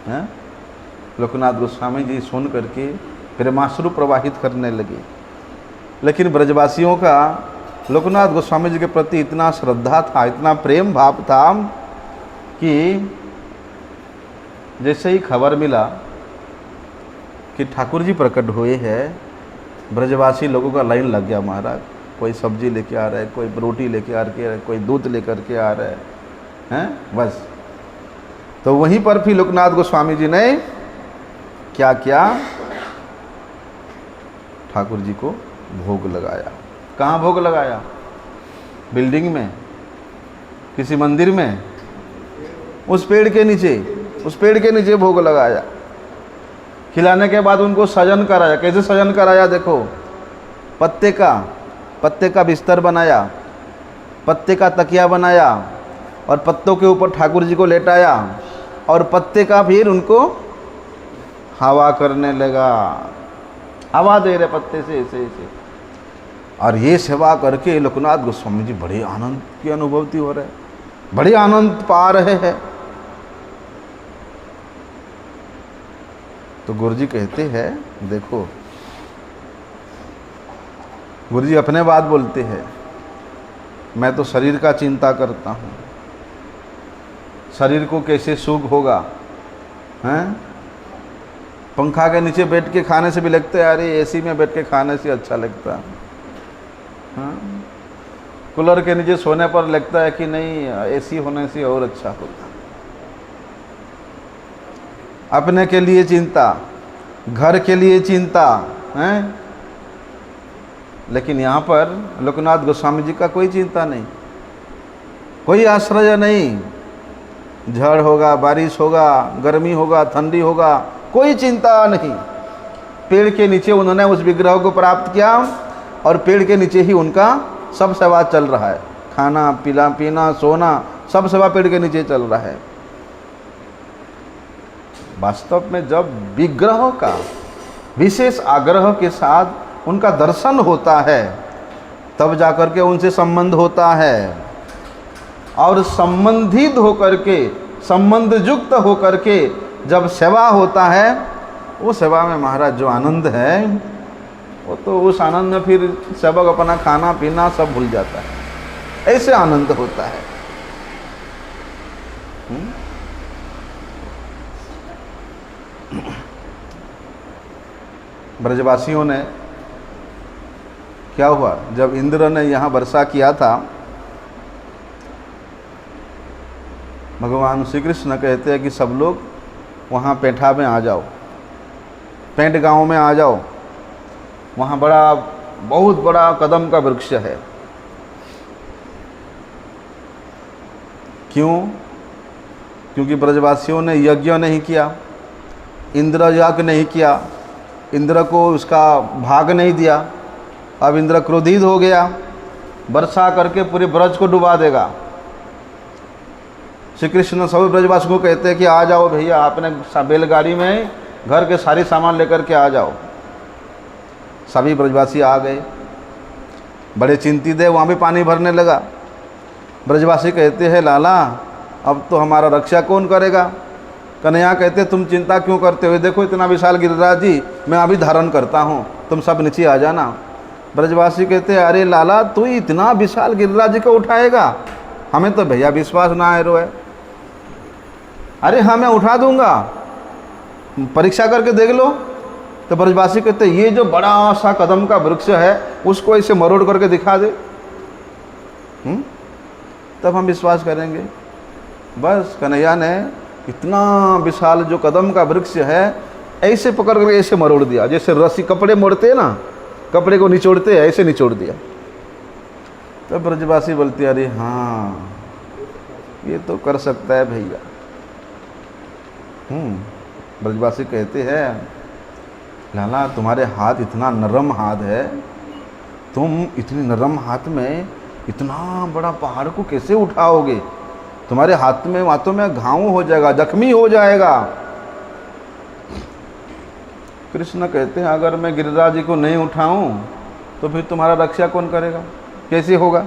हैं? लोकनाथ गोस्वामी जी सुन करके प्रेमाश्रु प्रवाहित करने लगे। लेकिन ब्रजवासियों का लोकनाथ गोस्वामी जी के प्रति इतना श्रद्धा था, इतना प्रेम भाव था कि जैसे ही खबर मिला कि ठाकुर जी प्रकट हुए हैं, ब्रजवासी लोगों का लाइन लग गया महाराज। कोई सब्जी लेके आ रहा है, कोई रोटी लेके आ रहा है, कोई दूध लेकर के आ रहा है, हैं? बस तो वहीं पर फिर लोकनाथ गोस्वामी जी ने क्या किया, ठाकुर जी को भोग लगाया। कहाँ भोग लगाया? बिल्डिंग में, किसी मंदिर में, उस पेड़ के नीचे, उस पेड़ के नीचे भोग लगाया। खिलाने के बाद उनको सजन कराया। कैसे सजन कराया? देखो, पत्ते का बिस्तर बनाया, पत्ते का तकिया बनाया और पत्तों के ऊपर ठाकुर जी को लेटाया और पत्ते का फिर उनको हवा करने लगा। हवा दे रहे पत्ते से ऐसे ऐसे। और ये सेवा करके लोकनाथ गोस्वामी जी बड़े आनंद की अनुभूति हो रहे, बड़े आनंद पा रहे हैं। तो गुरु जी कहते हैं देखो, गुरु जी अपने बात बोलते हैं, मैं तो शरीर का चिंता करता हूँ, शरीर को कैसे सुख होगा। हैं? पंखा के नीचे बैठ के खाने से भी लगता है अरे एसी में बैठ के खाने से अच्छा लगता है। हाँ? कूलर के नीचे सोने पर लगता है कि नहीं एसी होने से और अच्छा होता। अपने के लिए चिंता, घर के लिए चिंता है, लेकिन यहाँ पर लोकनाथ गोस्वामी जी का कोई चिंता नहीं, कोई आश्रय नहीं। झड़ होगा, बारिश होगा, गर्मी होगा, ठंडी होगा, कोई चिंता नहीं। पेड़ के नीचे उन्होंने उस विग्रह को प्राप्त किया और पेड़ के नीचे ही उनका सब सेवा चल रहा है। खाना पीना सोना सब सेवा पेड़ के नीचे चल रहा है। वास्तव में जब विग्रह का विशेष आग्रह के साथ उनका दर्शन होता है तब जाकर के उनसे संबंध होता है, और संबंधित होकर के, संबंध युक्त होकर के जब सेवा होता है, वो सेवा में महाराज जो आनंद है, वो तो उस आनंद में फिर सेवक अपना खाना पीना सब भूल जाता है। ऐसे आनंद होता है। ब्रजवासियों ने क्या हुआ, जब इंद्र ने यहाँ वर्षा किया था, भगवान श्री कृष्ण कहते हैं कि सब लोग वहाँ पेंठा में आ जाओ, पेंट गांव में आ जाओ। वहाँ बहुत बड़ा कदम का वृक्ष है। क्यों? क्योंकि ब्रजवासियों ने यज्ञ नहीं किया, इंद्र यज्ञ नहीं किया, इंद्र को उसका भाग नहीं दिया। अब इंद्र क्रोधित हो गया, वर्षा करके पूरे ब्रज को डुबा देगा। श्री कृष्ण सभी ब्रजवासियों को कहते हैं कि आ जाओ भैया, आपने बैलगाड़ी में घर के सारे सामान लेकर के आ जाओ। सभी ब्रजवासी आ गए, बड़े चिंतित है। वहाँ भी पानी भरने लगा। ब्रजवासी कहते हैं लाला अब तो हमारा रक्षा कौन करेगा? कन्हैया कहते तुम चिंता क्यों करते हो, देखो इतना विशाल गिरिराज जी मैं अभी धारण करता हूँ, तुम सब नीचे आ जाना। ब्रजवासी कहते हैं अरे लाला तू इतना विशाल गिरिराज जी को उठाएगा, हमें तो भैया विश्वास ना है रो है। अरे हाँ मैं उठा दूंगा, परीक्षा करके देख लो। तो ब्रजवासी कहते ये जो बड़ा सा कदम का वृक्ष है उसको ऐसे मरोड़ करके दिखा दे, तब हम विश्वास करेंगे। बस कन्हैया ने इतना विशाल जो कदम का वृक्ष है ऐसे पकड़ करके ऐसे मरोड़ दिया, जैसे रस्सी कपड़े मोड़ते हैं ना, कपड़े को निचोड़ते हैं, ऐसे निचोड़ दिया। तो ब्रजवासी बोलती अरे हाँ ये तो कर सकता है भैया। ब्रजवासी कहते हैं लाला तुम्हारे हाथ इतना नरम हाथ है, तुम इतनी नरम हाथ में इतना बड़ा पहाड़ को कैसे उठाओगे? तुम्हारे हाथों में घाव हो जाएगा, जख्मी हो जाएगा। कृष्ण कहते हैं अगर मैं गिरिराज जी को नहीं उठाऊं तो फिर तुम्हारा रक्षा कौन करेगा, कैसे होगा?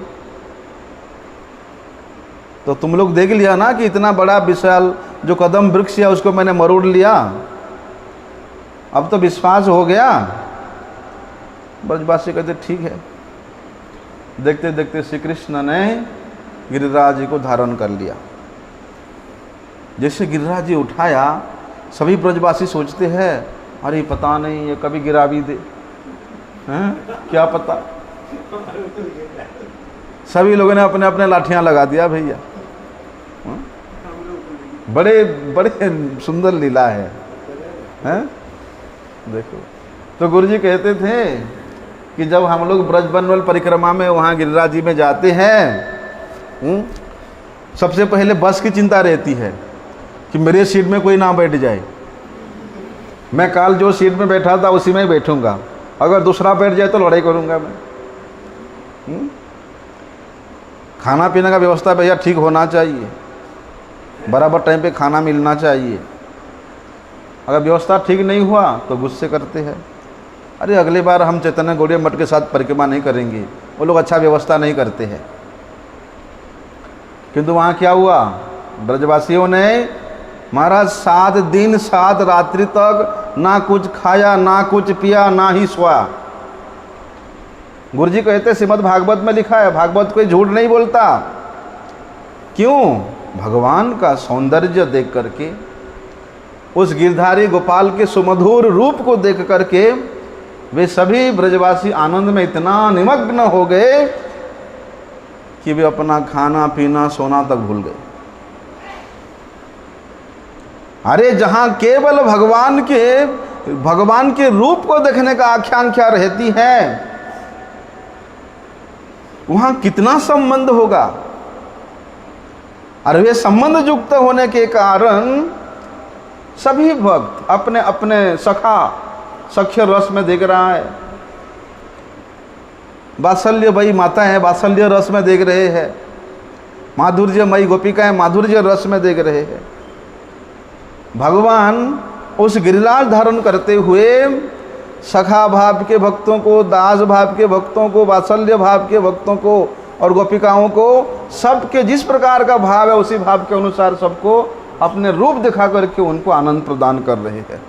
तो तुम लोग देख लिया ना कि इतना बड़ा विशाल जो कदम वृक्ष है उसको मैंने मरोड़ लिया, अब तो विश्वास हो गया। ब्रजवासी कहते ठीक है। देखते देखते श्री कृष्ण ने गिरिराज जी को धारण कर लिया। जैसे गिरिराज जी उठाया, सभी ब्रजवासी सोचते हैं अरे पता नहीं ये कभी गिरा भी दे, हैं क्या पता। सभी लोगों ने अपने अपने लाठियां लगा दिया भैया। बड़े बड़े सुंदर लीला है, हैं? देखो तो गुरु जी कहते थे कि जब हम लोग ब्रजबनवल परिक्रमा में वहाँ गिरिराज जी में जाते हैं, सबसे पहले बस की चिंता रहती है कि मेरे सीट में कोई ना बैठ जाए। मैं कल जो सीट में बैठा था उसी में ही बैठूंगा, अगर दूसरा बैठ जाए तो लड़ाई करूंगा मैं। खाना पीने का व्यवस्था भैया ठीक होना चाहिए, बराबर टाइम पे खाना मिलना चाहिए। अगर व्यवस्था ठीक नहीं हुआ तो गुस्से करते हैं, अरे अगली बार हम चैतन्य गौड़िया मठ के साथ परिक्रमा नहीं करेंगे, वो लोग अच्छा व्यवस्था नहीं करते हैं। किंतु वहाँ क्या हुआ, ब्रजवासियों ने महाराज 7 दिन 7 रात्रि तक ना कुछ खाया, ना कुछ पिया, ना ही सोया। गुरु जी कहते श्रीमद् भागवत में लिखा है, भागवत कोई झूठ नहीं बोलता। क्यों? भगवान का सौंदर्य देख करके, उस गिरधारी गोपाल के सुमधुर रूप को देख करके वे सभी ब्रजवासी आनंद में इतना निमग्न हो गए कि वे अपना खाना पीना सोना तक भूल गए। अरे जहां केवल भगवान के रूप को देखने का आकांक्षा रहती है, वहां कितना संबंध होगा। और वे संबंध युक्त होने के कारण सभी भक्त अपने अपने सख्य रस में देख रहा है। वात्सल्यमयी माता है, वात्सल्य रस में देख रहे हैं। माधुर्यमयी गोपिकाएं माधुर्य रस में देख रहे हैं। भगवान उस गिरिराज धारण करते हुए सखा भाव के भक्तों को, दास भाव के भक्तों को, वात्सल्य भाव के भक्तों को और गोपिकाओं को, सबके जिस प्रकार का भाव है उसी भाव के अनुसार सबको अपने रूप दिखा करके उनको आनंद प्रदान कर रहे हैं।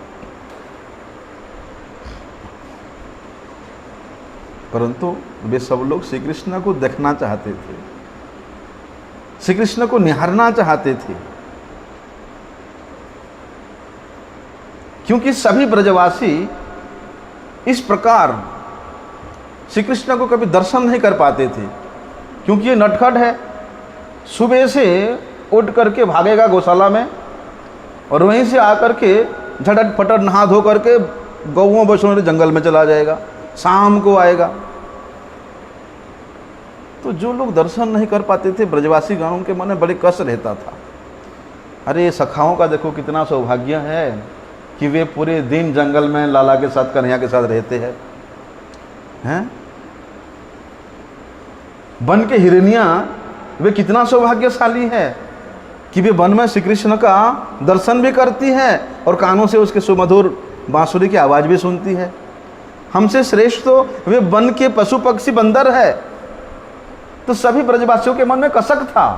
परंतु वे सब लोग श्री कृष्ण को देखना चाहते थे, श्री कृष्ण को निहारना चाहते थे, क्योंकि सभी ब्रजवासी इस प्रकार श्री कृष्ण को कभी दर्शन नहीं कर पाते थे। क्योंकि ये नटखट है, सुबह से उठ करके भागेगा गौशाला में और वहीं से आकर के झटट पटट नहा धो करके गौओं बछड़ों जंगल में चला जाएगा, शाम को आएगा। तो जो लोग दर्शन नहीं कर पाते थे, ब्रजवासी गांवों के मन में बड़े कष्ट रहता था। अरे सखाओं का देखो कितना सौभाग्य है कि वे पूरे दिन जंगल में लाला के साथ, कन्हैया के साथ रहते हैं। वन के हिरनियां वे कितना सौभाग्यशाली है कि वे वन में श्री कृष्ण का दर्शन भी करती है और कानों से उसके सुमधुर बांसुरी की आवाज़ भी सुनती है। हमसे श्रेष्ठ तो वे वन के पशु पक्षी बंदर है। तो सभी ब्रजवासियों के मन में कसक था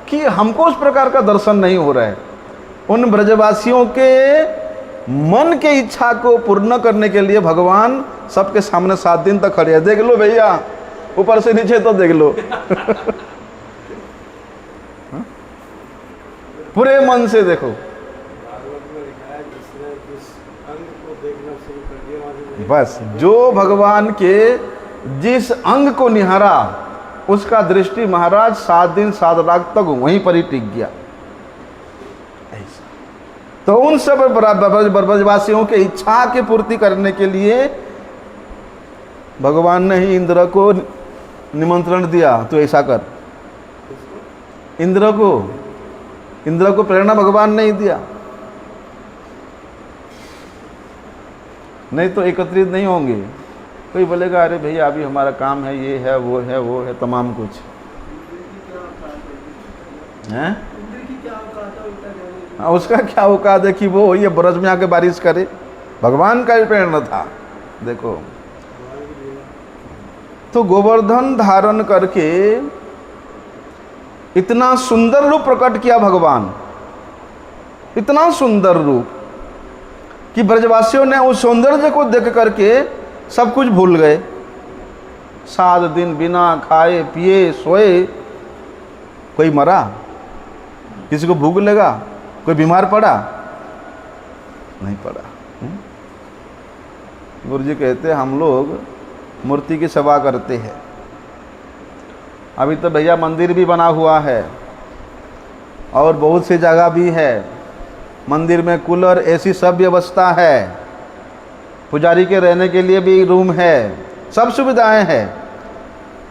कि हमको उस प्रकार का दर्शन नहीं हो रहा है। उन ब्रजवासियों के मन के इच्छा को पूर्ण करने के लिए भगवान सबके सामने 7 दिन तक खड़े हैं। देख लो भैया, ऊपर से नीचे तो देख लो पूरे मन से देखो। बस जो भगवान के जिस अंग को निहारा उसका दृष्टि महाराज 7 दिन 7 रात तक वहीं पर ही टिक गया। तो उन सब ब्रजवासियों के इच्छा की पूर्ति करने के लिए भगवान ने ही इंद्र को निमंत्रण दिया तो ऐसा कर। इंद्र को प्रेरणा भगवान नहीं दिया, नहीं तो एकत्रित नहीं होंगे। कोई बोलेगा अरे भैया अभी हमारा काम है, ये है वो है तमाम कुछ हैं। उसका क्या औकात है कि वो ये बरस में आके बारिश करे। भगवान का भी प्रेरणा था। देखो तो गोवर्धन धारण करके इतना सुंदर रूप प्रकट किया भगवान, इतना सुंदर रूप कि ब्रजवासियों ने उस सौंदर्य को देख करके सब कुछ भूल गए। 7 दिन बिना खाए पिए सोए। कोई मरा, किसी को भूख लगा, कोई बीमार पड़ा? नहीं पड़ा। गुरु जी कहते हम लोग मूर्ति की सेवा करते हैं। अभी तो भैया मंदिर भी बना हुआ है और बहुत सी जगह भी है, मंदिर में कूलर एसी सब व्यवस्था है, पुजारी के रहने के लिए भी रूम है, सब सुविधाएं हैं।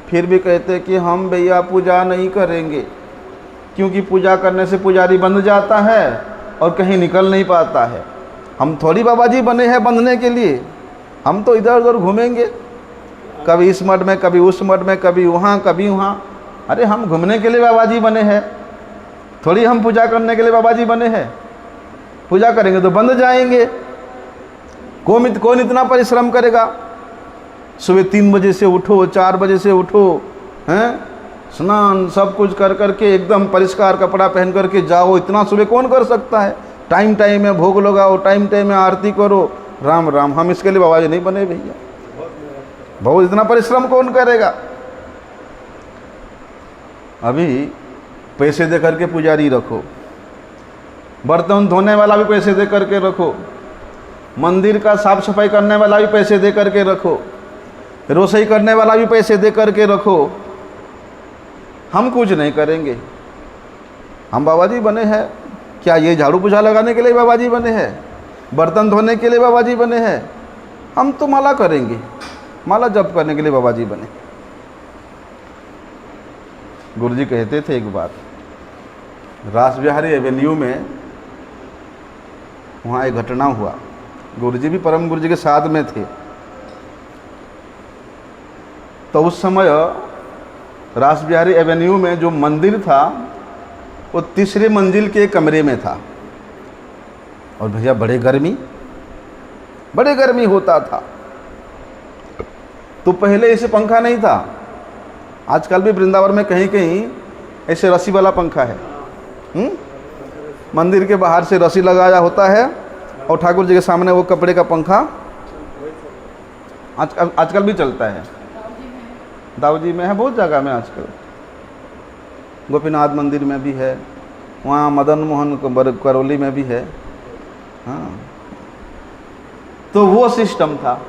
फिर भी कहते कि हम भैया पूजा नहीं करेंगे, क्योंकि पूजा करने से पुजारी बंध जाता है और कहीं निकल नहीं पाता है। हम थोड़ी बाबा जी बने हैं बंधने के लिए, हम तो इधर उधर घूमेंगे, कभी इस मठ में, कभी उस मठ में, कभी वहाँ कभी वहाँ। अरे हम घूमने के लिए बाबा जी बने हैं, थोड़ी हम पूजा करने के लिए बाबा जी बने हैं। पूजा करेंगे तो बंध जाएंगे। कौन इतना परिश्रम करेगा? सुबह 3 बजे से उठो, 4 बजे से उठो, हैं, स्नान सब कुछ कर करके एकदम परिष्कार कपड़ा पहन करके जाओ। इतना सुबह कौन कर सकता है? टाइम टाइम में भोग लगाओ, टाइम टाइम में आरती करो। राम राम, हम इसके लिए बाबा जी नहीं बने भैया। बहुत इतना परिश्रम कौन करेगा? अभी पैसे दे करके पुजारी रखो, बर्तन धोने वाला भी पैसे दे करके रखो, मंदिर का साफ सफाई करने वाला भी पैसे दे करके रखो, रसोई करने वाला भी पैसे दे करके रखो। हम कुछ नहीं करेंगे। हम बाबा जी बने हैं क्या? ये झाड़ू पोछा लगाने के लिए बाबा जी बने हैं? बर्तन धोने के लिए बाबा जी बने हैं? हम तो माला करेंगे, माला जप करने के लिए बाबा जी बने। गुरु जी कहते थे एक बात, रास बिहारी एवेन्यू में वहाँ एक घटना हुआ। गुरु जी भी परम गुरु जी के साथ में थे। तो उस समय रास बिहारी एवेन्यू में जो मंदिर था वो 3रे मंजिल के कमरे में था। और भैया बड़े गर्मी होता था। तो पहले ऐसे पंखा नहीं था। आजकल भी वृंदावन में कहीं कहीं ऐसे रस्सी वाला पंखा है। मंदिर के बाहर से रस्सी लगाया होता है और ठाकुर जी के सामने वो कपड़े का पंखा आजकल भी चलता है। दाऊजी में है, बहुत जगह में आजकल। गोपीनाथ मंदिर में भी है, वहाँ मदन मोहन करौली में भी है। हाँ, तो वो सिस्टम था।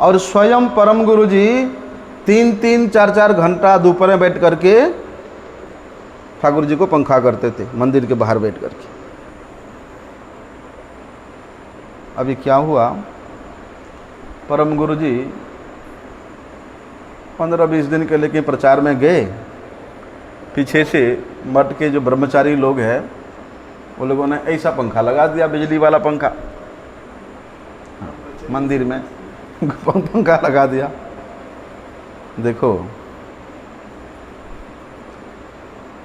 और स्वयं परम गुरु जी 3-3, 4-4 घंटा दोपहर में बैठ करके ठाकुर जी को पंखा करते थे, मंदिर के बाहर बैठ करके। अभी क्या हुआ, परम गुरु जी 15-20 दिन के लिए प्रचार में गए। पीछे से मठ के जो ब्रह्मचारी लोग हैं वो लोगों ने ऐसा पंखा लगा दिया, बिजली वाला पंखा मंदिर में पंखा लगा दिया। देखो,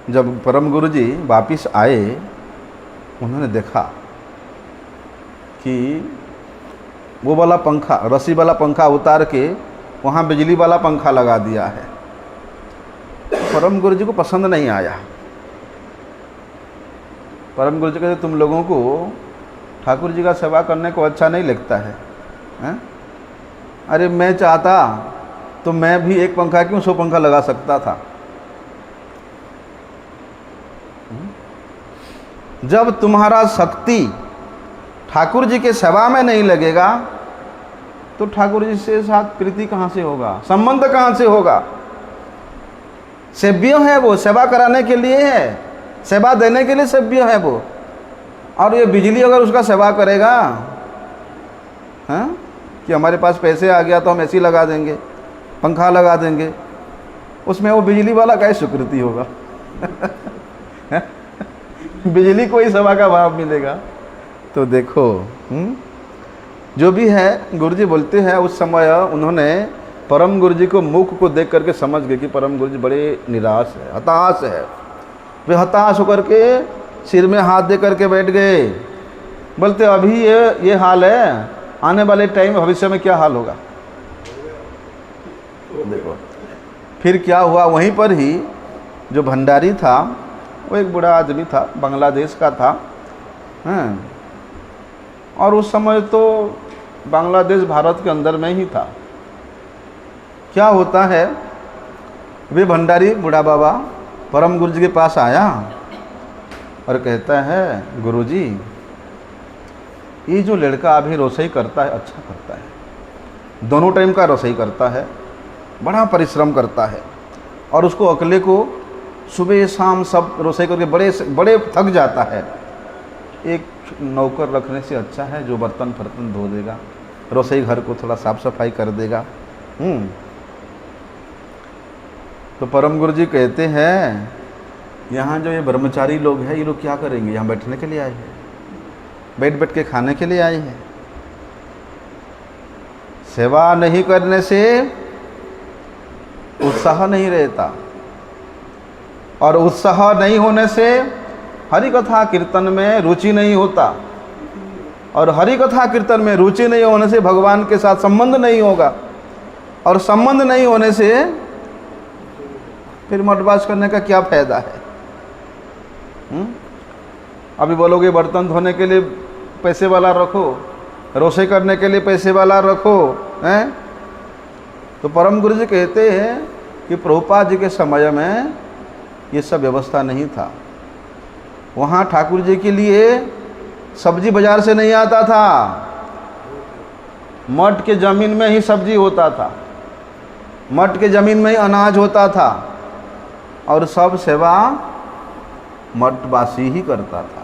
जब परम गुरु जी वापिस आए, उन्होंने देखा कि वो वाला पंखा, रस्सी वाला पंखा उतार के वहाँ बिजली वाला पंखा लगा दिया है। परम गुरु जी को पसंद नहीं आया। परम गुरु जी कहते तुम लोगों को ठाकुर जी का सेवा करने को अच्छा नहीं लगता है, हैं? अरे मैं चाहता तो मैं भी एक पंखा क्यों 100 पंखा लगा सकता था। जब तुम्हारा शक्ति ठाकुर जी के सेवा में नहीं लगेगा तो ठाकुर जी से साथ प्रीति कहाँ से होगा, संबंध कहाँ से होगा। सेव्य है वो, सेवा कराने के लिए है, सेवा देने के लिए सेव्य है वो। और ये बिजली अगर उसका सेवा करेगा, हाँ, कि हमारे पास पैसे आ गया तो हम एसी लगा देंगे, पंखा लगा देंगे, उसमें वो बिजली वाला कैसे स्वीकृति होगा? बिजली को ही सवा का भाव मिलेगा। तो देखो जो भी है, गुरु जी बोलते हैं उस समय उन्होंने परम गुरु जी को मुख को देख करके समझ गए कि परम गुरु जी बड़े निराश है, हताश है। वे हताश होकर के सिर में हाथ दे करके बैठ गए। बोलते अभी ये हाल है, आने वाले टाइम भविष्य में क्या हाल होगा? देखो फिर क्या हुआ। वहीं पर ही जो भंडारी था वो एक बूढ़ा आदमी था, बांग्लादेश का था। और उस समय तो बांग्लादेश भारत के अंदर में ही था। क्या होता है, वे भंडारी बूढ़ा बाबा परम गुरु जी के पास आया और कहता है गुरुजी, ये जो लड़का अभी रसोई करता है अच्छा करता है, दोनों टाइम का रसोई करता है, बड़ा परिश्रम करता है और उसको अकेले को सुबह शाम सब रसोई करके बड़े थक जाता है। एक नौकर रखने से अच्छा है जो बर्तन फर्तन धो देगा, रसोई घर को थोड़ा साफ सफाई कर देगा। तो परम गुरु जी कहते हैं यहाँ जो ये ब्रह्मचारी लोग हैं ये लोग क्या करेंगे? यहाँ बैठने के लिए आए हैं, बैठ बैठ के खाने के लिए आए हैं। सेवा नहीं करने से उत्साह नहीं रहता और उत्साह नहीं होने से हरि कथा कीर्तन में रुचि नहीं होता और हरि कथा कीर्तन में रुचि नहीं होने से भगवान के साथ संबंध नहीं होगा और संबंध नहीं होने से फिर मठबाज करने का क्या फायदा है? अभी बोलोगे बर्तन धोने के लिए पैसे वाला रखो, रसोई करने के लिए पैसे वाला रखो, हैं? तो परम गुरु जी कहते हैं कि प्रभुपाद जी के समय में ये सब व्यवस्था नहीं था। वहाँ ठाकुर जी के लिए सब्जी बाजार से नहीं आता था, मठ के ज़मीन में ही सब्जी होता था, मठ के ज़मीन में ही अनाज होता था और सब सेवा मठवासी ही करता था,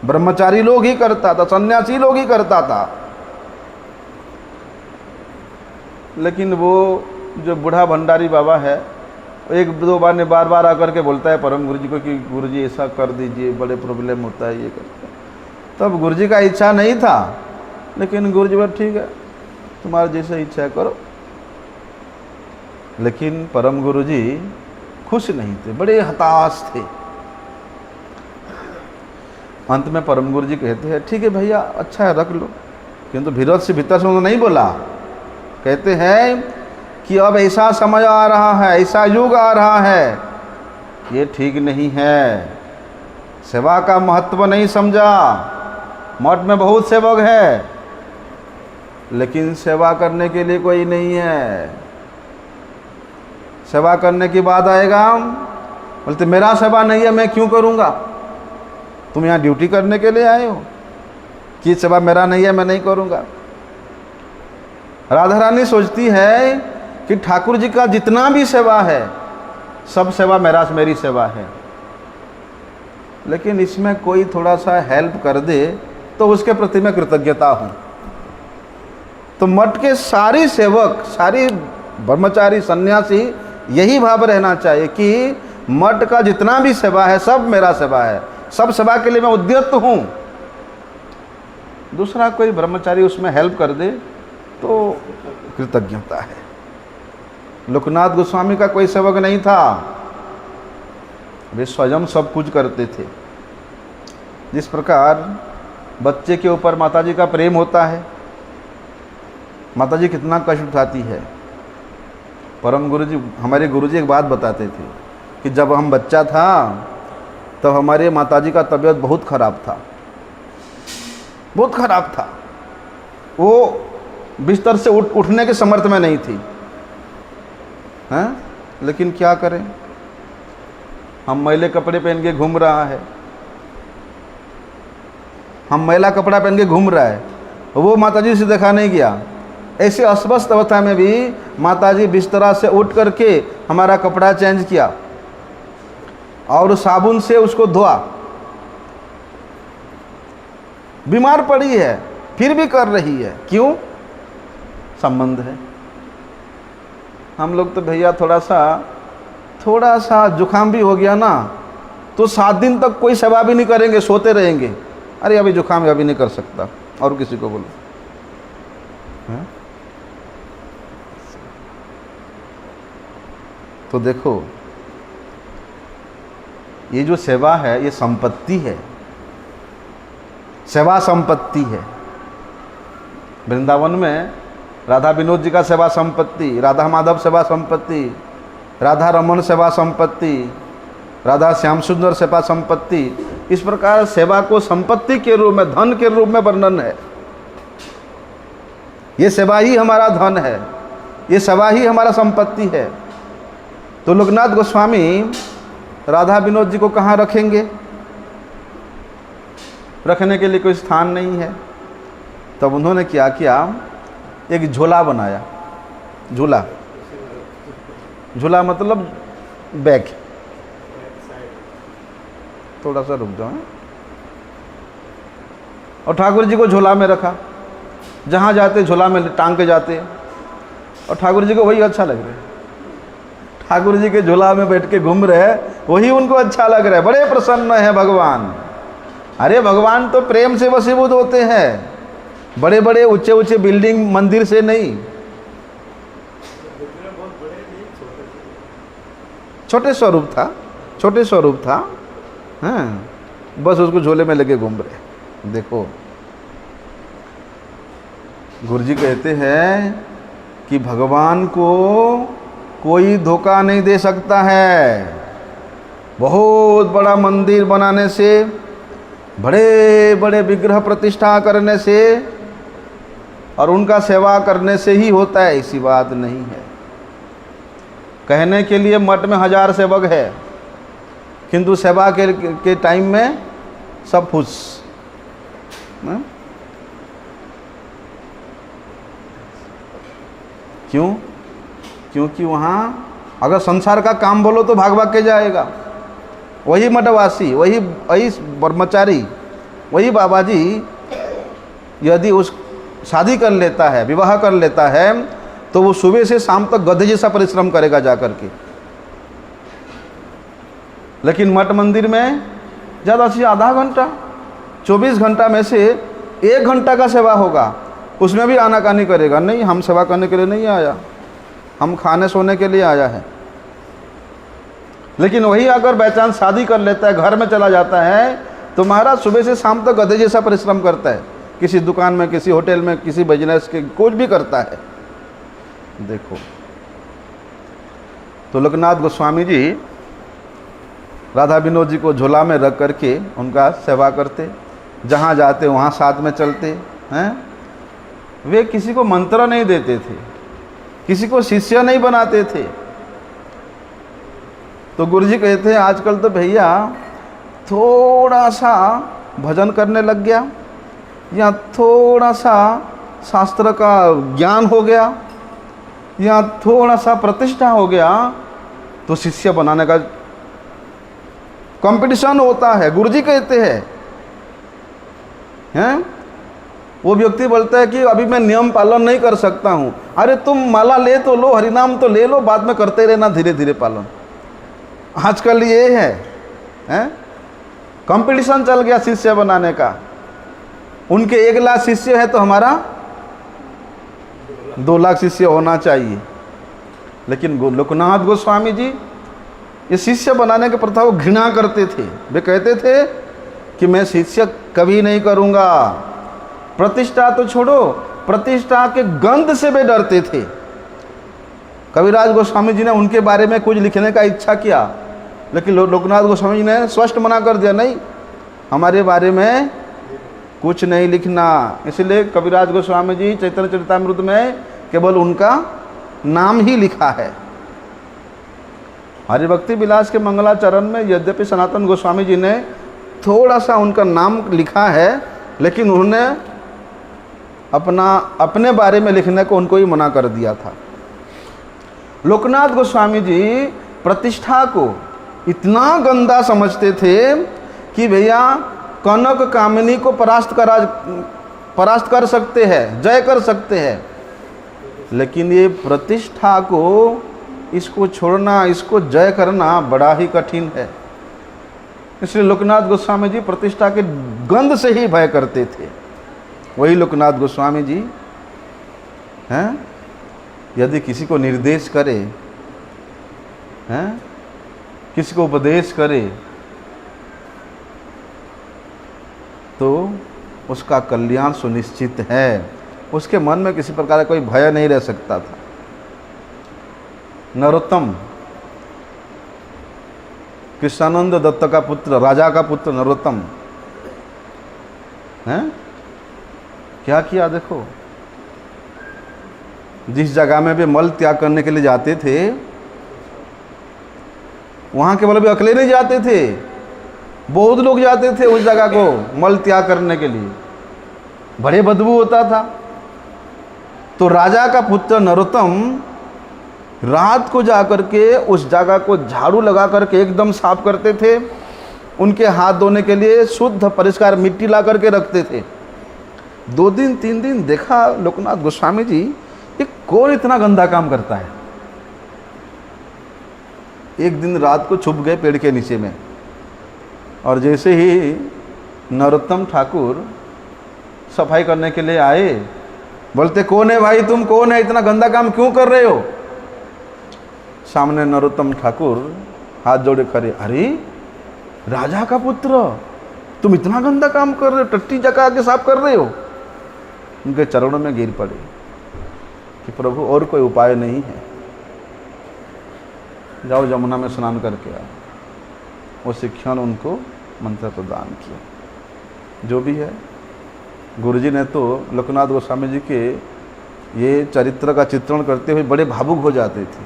ब्रह्मचारी लोग ही करता था, सन्यासी लोग ही करता था। लेकिन वो जो बूढ़ा भंडारी बाबा है एक दो बार ने बार बार आकर के बोलता है परम गुरु जी को कि गुरु जी ऐसा कर दीजिए, बड़े प्रॉब्लम होता है, ये करता है। तब गुरु जी का इच्छा नहीं था, लेकिन गुरु जी बोले ठीक है तुम्हारे जैसे इच्छा करो। लेकिन परम गुरु जी खुश नहीं थे, बड़े हताश थे। अंत में परम गुरु जी कहते हैं ठीक है भैया अच्छा है रख लो, किंतु भीतर से उन्होंने नहीं बोला। कहते हैं कि अब ऐसा समय आ रहा है, ऐसा युग आ रहा है, ये ठीक नहीं है, सेवा का महत्व नहीं समझा। मठ में बहुत सेवक है लेकिन सेवा करने के लिए कोई नहीं है। सेवा करने की बात आएगा बोलते मेरा सेवा नहीं है, मैं क्यों करूँगा? तुम यहाँ ड्यूटी करने के लिए आए हो कि सेवा मेरा नहीं है, मैं नहीं करूँगा। राधा रानी सोचती है कि ठाकुर जी का जितना भी सेवा है सब सेवा मेरी सेवा है, लेकिन इसमें कोई थोड़ा सा हेल्प कर दे तो उसके प्रति मैं कृतज्ञता हूँ। तो मठ के सारी सेवक, सारी ब्रह्मचारी, सन्यासी यही भाव रहना चाहिए कि मठ का जितना भी सेवा है सब मेरा सेवा है, सब सेवा के लिए मैं उद्यत हूँ। दूसरा कोई ब्रह्मचारी उसमें हेल्प कर दे तो कृतज्ञता है। लोकनाथ गोस्वामी का कोई सेवक नहीं था, वे स्वयं सब कुछ करते थे। जिस प्रकार बच्चे के ऊपर माताजी का प्रेम होता है, माताजी कितना कष्ट उठाती है। परम गुरु जी, हमारे गुरु जी एक बात बताते थे कि जब हम बच्चा था तब हमारे माताजी का तबीयत बहुत ख़राब था, बहुत ख़राब था। वो बिस्तर से उठने के समर्थ में नहीं थी, हैं? लेकिन क्या करें, हम मैले कपड़े पहन के घूम रहा है, हम मैला कपड़ा पहन के घूम रहा है, वो माताजी से देखा नहीं गया। ऐसे अस्वस्थ अवस्था में भी माताजी बिस्तरा से उठ करके हमारा कपड़ा चेंज किया और साबुन से उसको धोआ। बीमार पड़ी है फिर भी कर रही है, क्यों? संबंध है। हम लोग तो भैया थोड़ा सा थोड़ा सा जुकाम भी हो गया ना तो 7 दिन तक कोई सेवा भी नहीं करेंगे, सोते रहेंगे। अरे अभी जुकाम है, अभी नहीं कर सकता, और किसी को बोलो। है? तो देखो, ये जो सेवा है ये संपत्ति है, सेवा संपत्ति है। वृंदावन में राधा विनोद जी का सेवा संपत्ति, राधा माधव सेवा संपत्ति, राधा रमन सेवा संपत्ति, राधा श्याम सुंदर सेवा संपत्ति, इस प्रकार सेवा को संपत्ति के रूप में, धन के रूप में वर्णन है। ये सेवा ही हमारा धन है, ये सेवा ही हमारा संपत्ति है। तो लोकनाथ गोस्वामी राधा विनोद जी को कहाँ रखेंगे? रखने के लिए कोई स्थान नहीं है। तब उन्होंने क्या किया, एक झोला बनाया। झूला, झूला मतलब बैग। थोड़ा सा रुक जाओ। और ठाकुर जी को झोला में रखा, जहाँ जाते झोला में टांग के जाते, और ठाकुर जी को वही अच्छा लग रहा है। ठाकुर जी के झोला में बैठ के घूम रहे, वही उनको अच्छा लग रहा है, बड़े प्रसन्न है भगवान। अरे भगवान तो प्रेम से वशीभूत होते हैं, बड़े बड़े ऊंचे ऊंचे बिल्डिंग मंदिर से नहीं, छोटे स्वरूप था, छोटे स्वरूप था। हाँ, बस उसको झोले में लेके घूम रहे। देखो, गुरु जी कहते हैं कि भगवान को कोई धोखा नहीं दे सकता है। बहुत बड़ा मंदिर बनाने से, बड़े बड़े विग्रह प्रतिष्ठा करने से और उनका सेवा करने से ही होता है, ऐसी बात नहीं है। कहने के लिए मठ में 1000 सेवक है, किंतु सेवा के टाइम में सब फुस। क्यों? क्योंकि वहाँ अगर संसार का काम बोलो तो भाग भाग के जाएगा। वही मठवासी, वही ब्रह्मचारी, वही बाबा जी यदि उस शादी कर लेता है, विवाह कर लेता है, तो वो सुबह से शाम तक गधे जैसा परिश्रम करेगा जा कर के। लेकिन मठ मंदिर में ज़्यादा से आधा घंटा, 24 घंटा में से 1 घंटा का सेवा होगा, उसमें भी आनाकानी करेगा। नहीं, हम सेवा करने के लिए नहीं आया, हम खाने सोने के लिए आया है। लेकिन वही अगर बाईचांस शादी कर लेता है, घर में चला जाता है, तो महाराज सुबह से शाम तक गधे जैसा परिश्रम करता है, किसी दुकान में, किसी होटल में, किसी बिजनेस के, कुछ भी करता है। देखो, तो लोकनाथ गोस्वामी जी राधा विनोद जी को झोला में रख करके उनका सेवा करते, जहाँ जाते वहाँ साथ में चलते हैं। वे किसी को मंत्र नहीं देते थे, किसी को शिष्य नहीं बनाते थे। तो गुरुजी कहते हैं आजकल तो भैया थोड़ा सा भजन करने लग गया, या थोड़ा सा शास्त्र का ज्ञान हो गया, या थोड़ा सा प्रतिष्ठा हो गया, तो शिष्य बनाने का कंपटीशन होता है। गुरुजी कहते हैं वो व्यक्ति बोलता है कि अभी मैं नियम पालन नहीं कर सकता हूँ। अरे तुम माला ले तो लो, हरिनाम तो ले लो, बाद में करते रहना धीरे धीरे पालन। आजकल ये है कंपटीशन चल गया शिष्य बनाने का। उनके 1 लाख शिष्य है तो हमारा 2 लाख शिष्य होना चाहिए। लेकिन लोकनाथ गोस्वामी जी ये शिष्य बनाने की प्रथा को घृणा करते थे। वे कहते थे कि मैं शिष्य कभी नहीं करूँगा। प्रतिष्ठा तो छोड़ो, प्रतिष्ठा के गंध से वे डरते थे। कविराज गोस्वामी जी ने उनके बारे में कुछ लिखने का इच्छा किया, लेकिन लोकनाथ गोस्वामी जी ने स्पष्ट मना कर दिया, नहीं, हमारे बारे में कुछ नहीं लिखना। इसलिए कविराज गोस्वामी जी चैतन्य चरितामृत में केवल उनका नाम ही लिखा है। हरिभक्ति विलास के मंगलाचरण में यद्यपि सनातन गोस्वामी जी ने थोड़ा सा उनका नाम लिखा है, लेकिन उन्होंने अपने बारे में लिखने को उनको ही मना कर दिया था। लोकनाथ गोस्वामी जी प्रतिष्ठा को इतना गंदा समझते थे कि भैया कनक कामिनी को परास्त कर सकते हैं, जय कर सकते हैं, लेकिन ये प्रतिष्ठा को इसको छोड़ना, इसको जय करना बड़ा ही कठिन है। इसलिए लोकनाथ गोस्वामी जी प्रतिष्ठा के गंध से ही भय करते थे। वही लोकनाथ गोस्वामी जी हैं, यदि किसी को निर्देश करे, हैं, किसी को उपदेश करे तो उसका कल्याण सुनिश्चित है। उसके मन में किसी प्रकार का कोई भय नहीं रह सकता था। नरोत्तम, कृष्णानंद दत्त का पुत्र, राजा का पुत्र नरोत्तम, हैं, क्या किया देखो। जिस जगह में वे मल त्याग करने के लिए जाते थे, वहां केवल वे अकेले नहीं जाते थे, बहुत लोग जाते थे उस जगह को मल त्याग करने के लिए, बड़े बदबू होता था। तो राजा का पुत्र नरोत्तम रात को जाकर के उस जगह को झाड़ू लगा करके एकदम साफ करते थे। उनके हाथ धोने के लिए शुद्ध परिष्कार मिट्टी ला करके रखते थे। 2 दिन 3 दिन देखा लोकनाथ गोस्वामी जी, ये कौन इतना गंदा काम करता है। एक दिन रात को छुप गए पेड़ के नीचे में, और जैसे ही नरोत्तम ठाकुर सफाई करने के लिए आए, बोलते कौन है भाई, तुम कौन है, इतना गंदा काम क्यों कर रहे हो। सामने नरोत्तम ठाकुर हाथ जोड़े खड़े, अरे राजा का पुत्र, तुम इतना गंदा काम कर रहे हो, टट्टी जगह आके साफ कर रहे हो। उनके चरणों में गिर पड़े कि प्रभु और कोई उपाय नहीं है, जाओ जमुना में स्नान करके आओ। वो शिक्षा ने उनको मंत्र प्रदान किया। जो भी है, गुरुजी ने तो लोकनाथ गोस्वामी जी के ये चरित्र का चित्रण करते हुए बड़े भावुक हो जाते थे,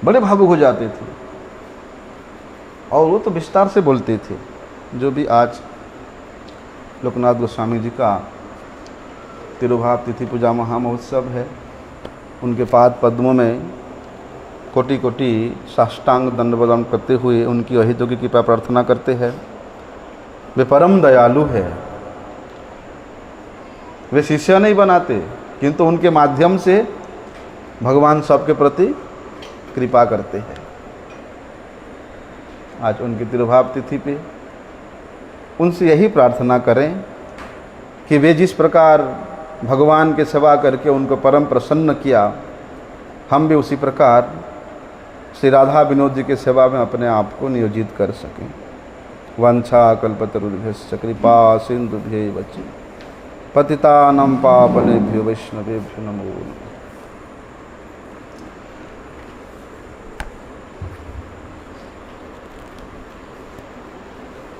बड़े भावुक हो जाते थे, और वो तो विस्तार से बोलते थे। जो भी आज लोकनाथ गोस्वामी जी का तिरुभाव तिथि पूजा महामहोत्सव है, उनके पाद पद्मों में कोटि कोटि साष्टांग दंडवंदन करते हुए उनकी अहितों की कृपा प्रार्थना करते हैं। वे परम दयालु है। वे शिष्य नहीं बनाते, किंतु उनके माध्यम से भगवान सबके प्रति कृपा करते हैं। आज उनकी तिरुभाव तिथि पे उनसे यही प्रार्थना करें कि वे जिस प्रकार भगवान की सेवा करके उनको परम प्रसन्न किया, हम भी उसी प्रकार श्री राधा विनोद जी की सेवा में अपने आप को नियोजित कर सकें। वंशा कल्पतरुभ्यश्च कृपा सिंधुभ्यैव च पतितानां पावनेभ्यो वैष्णवेभ्यो नमो नमः।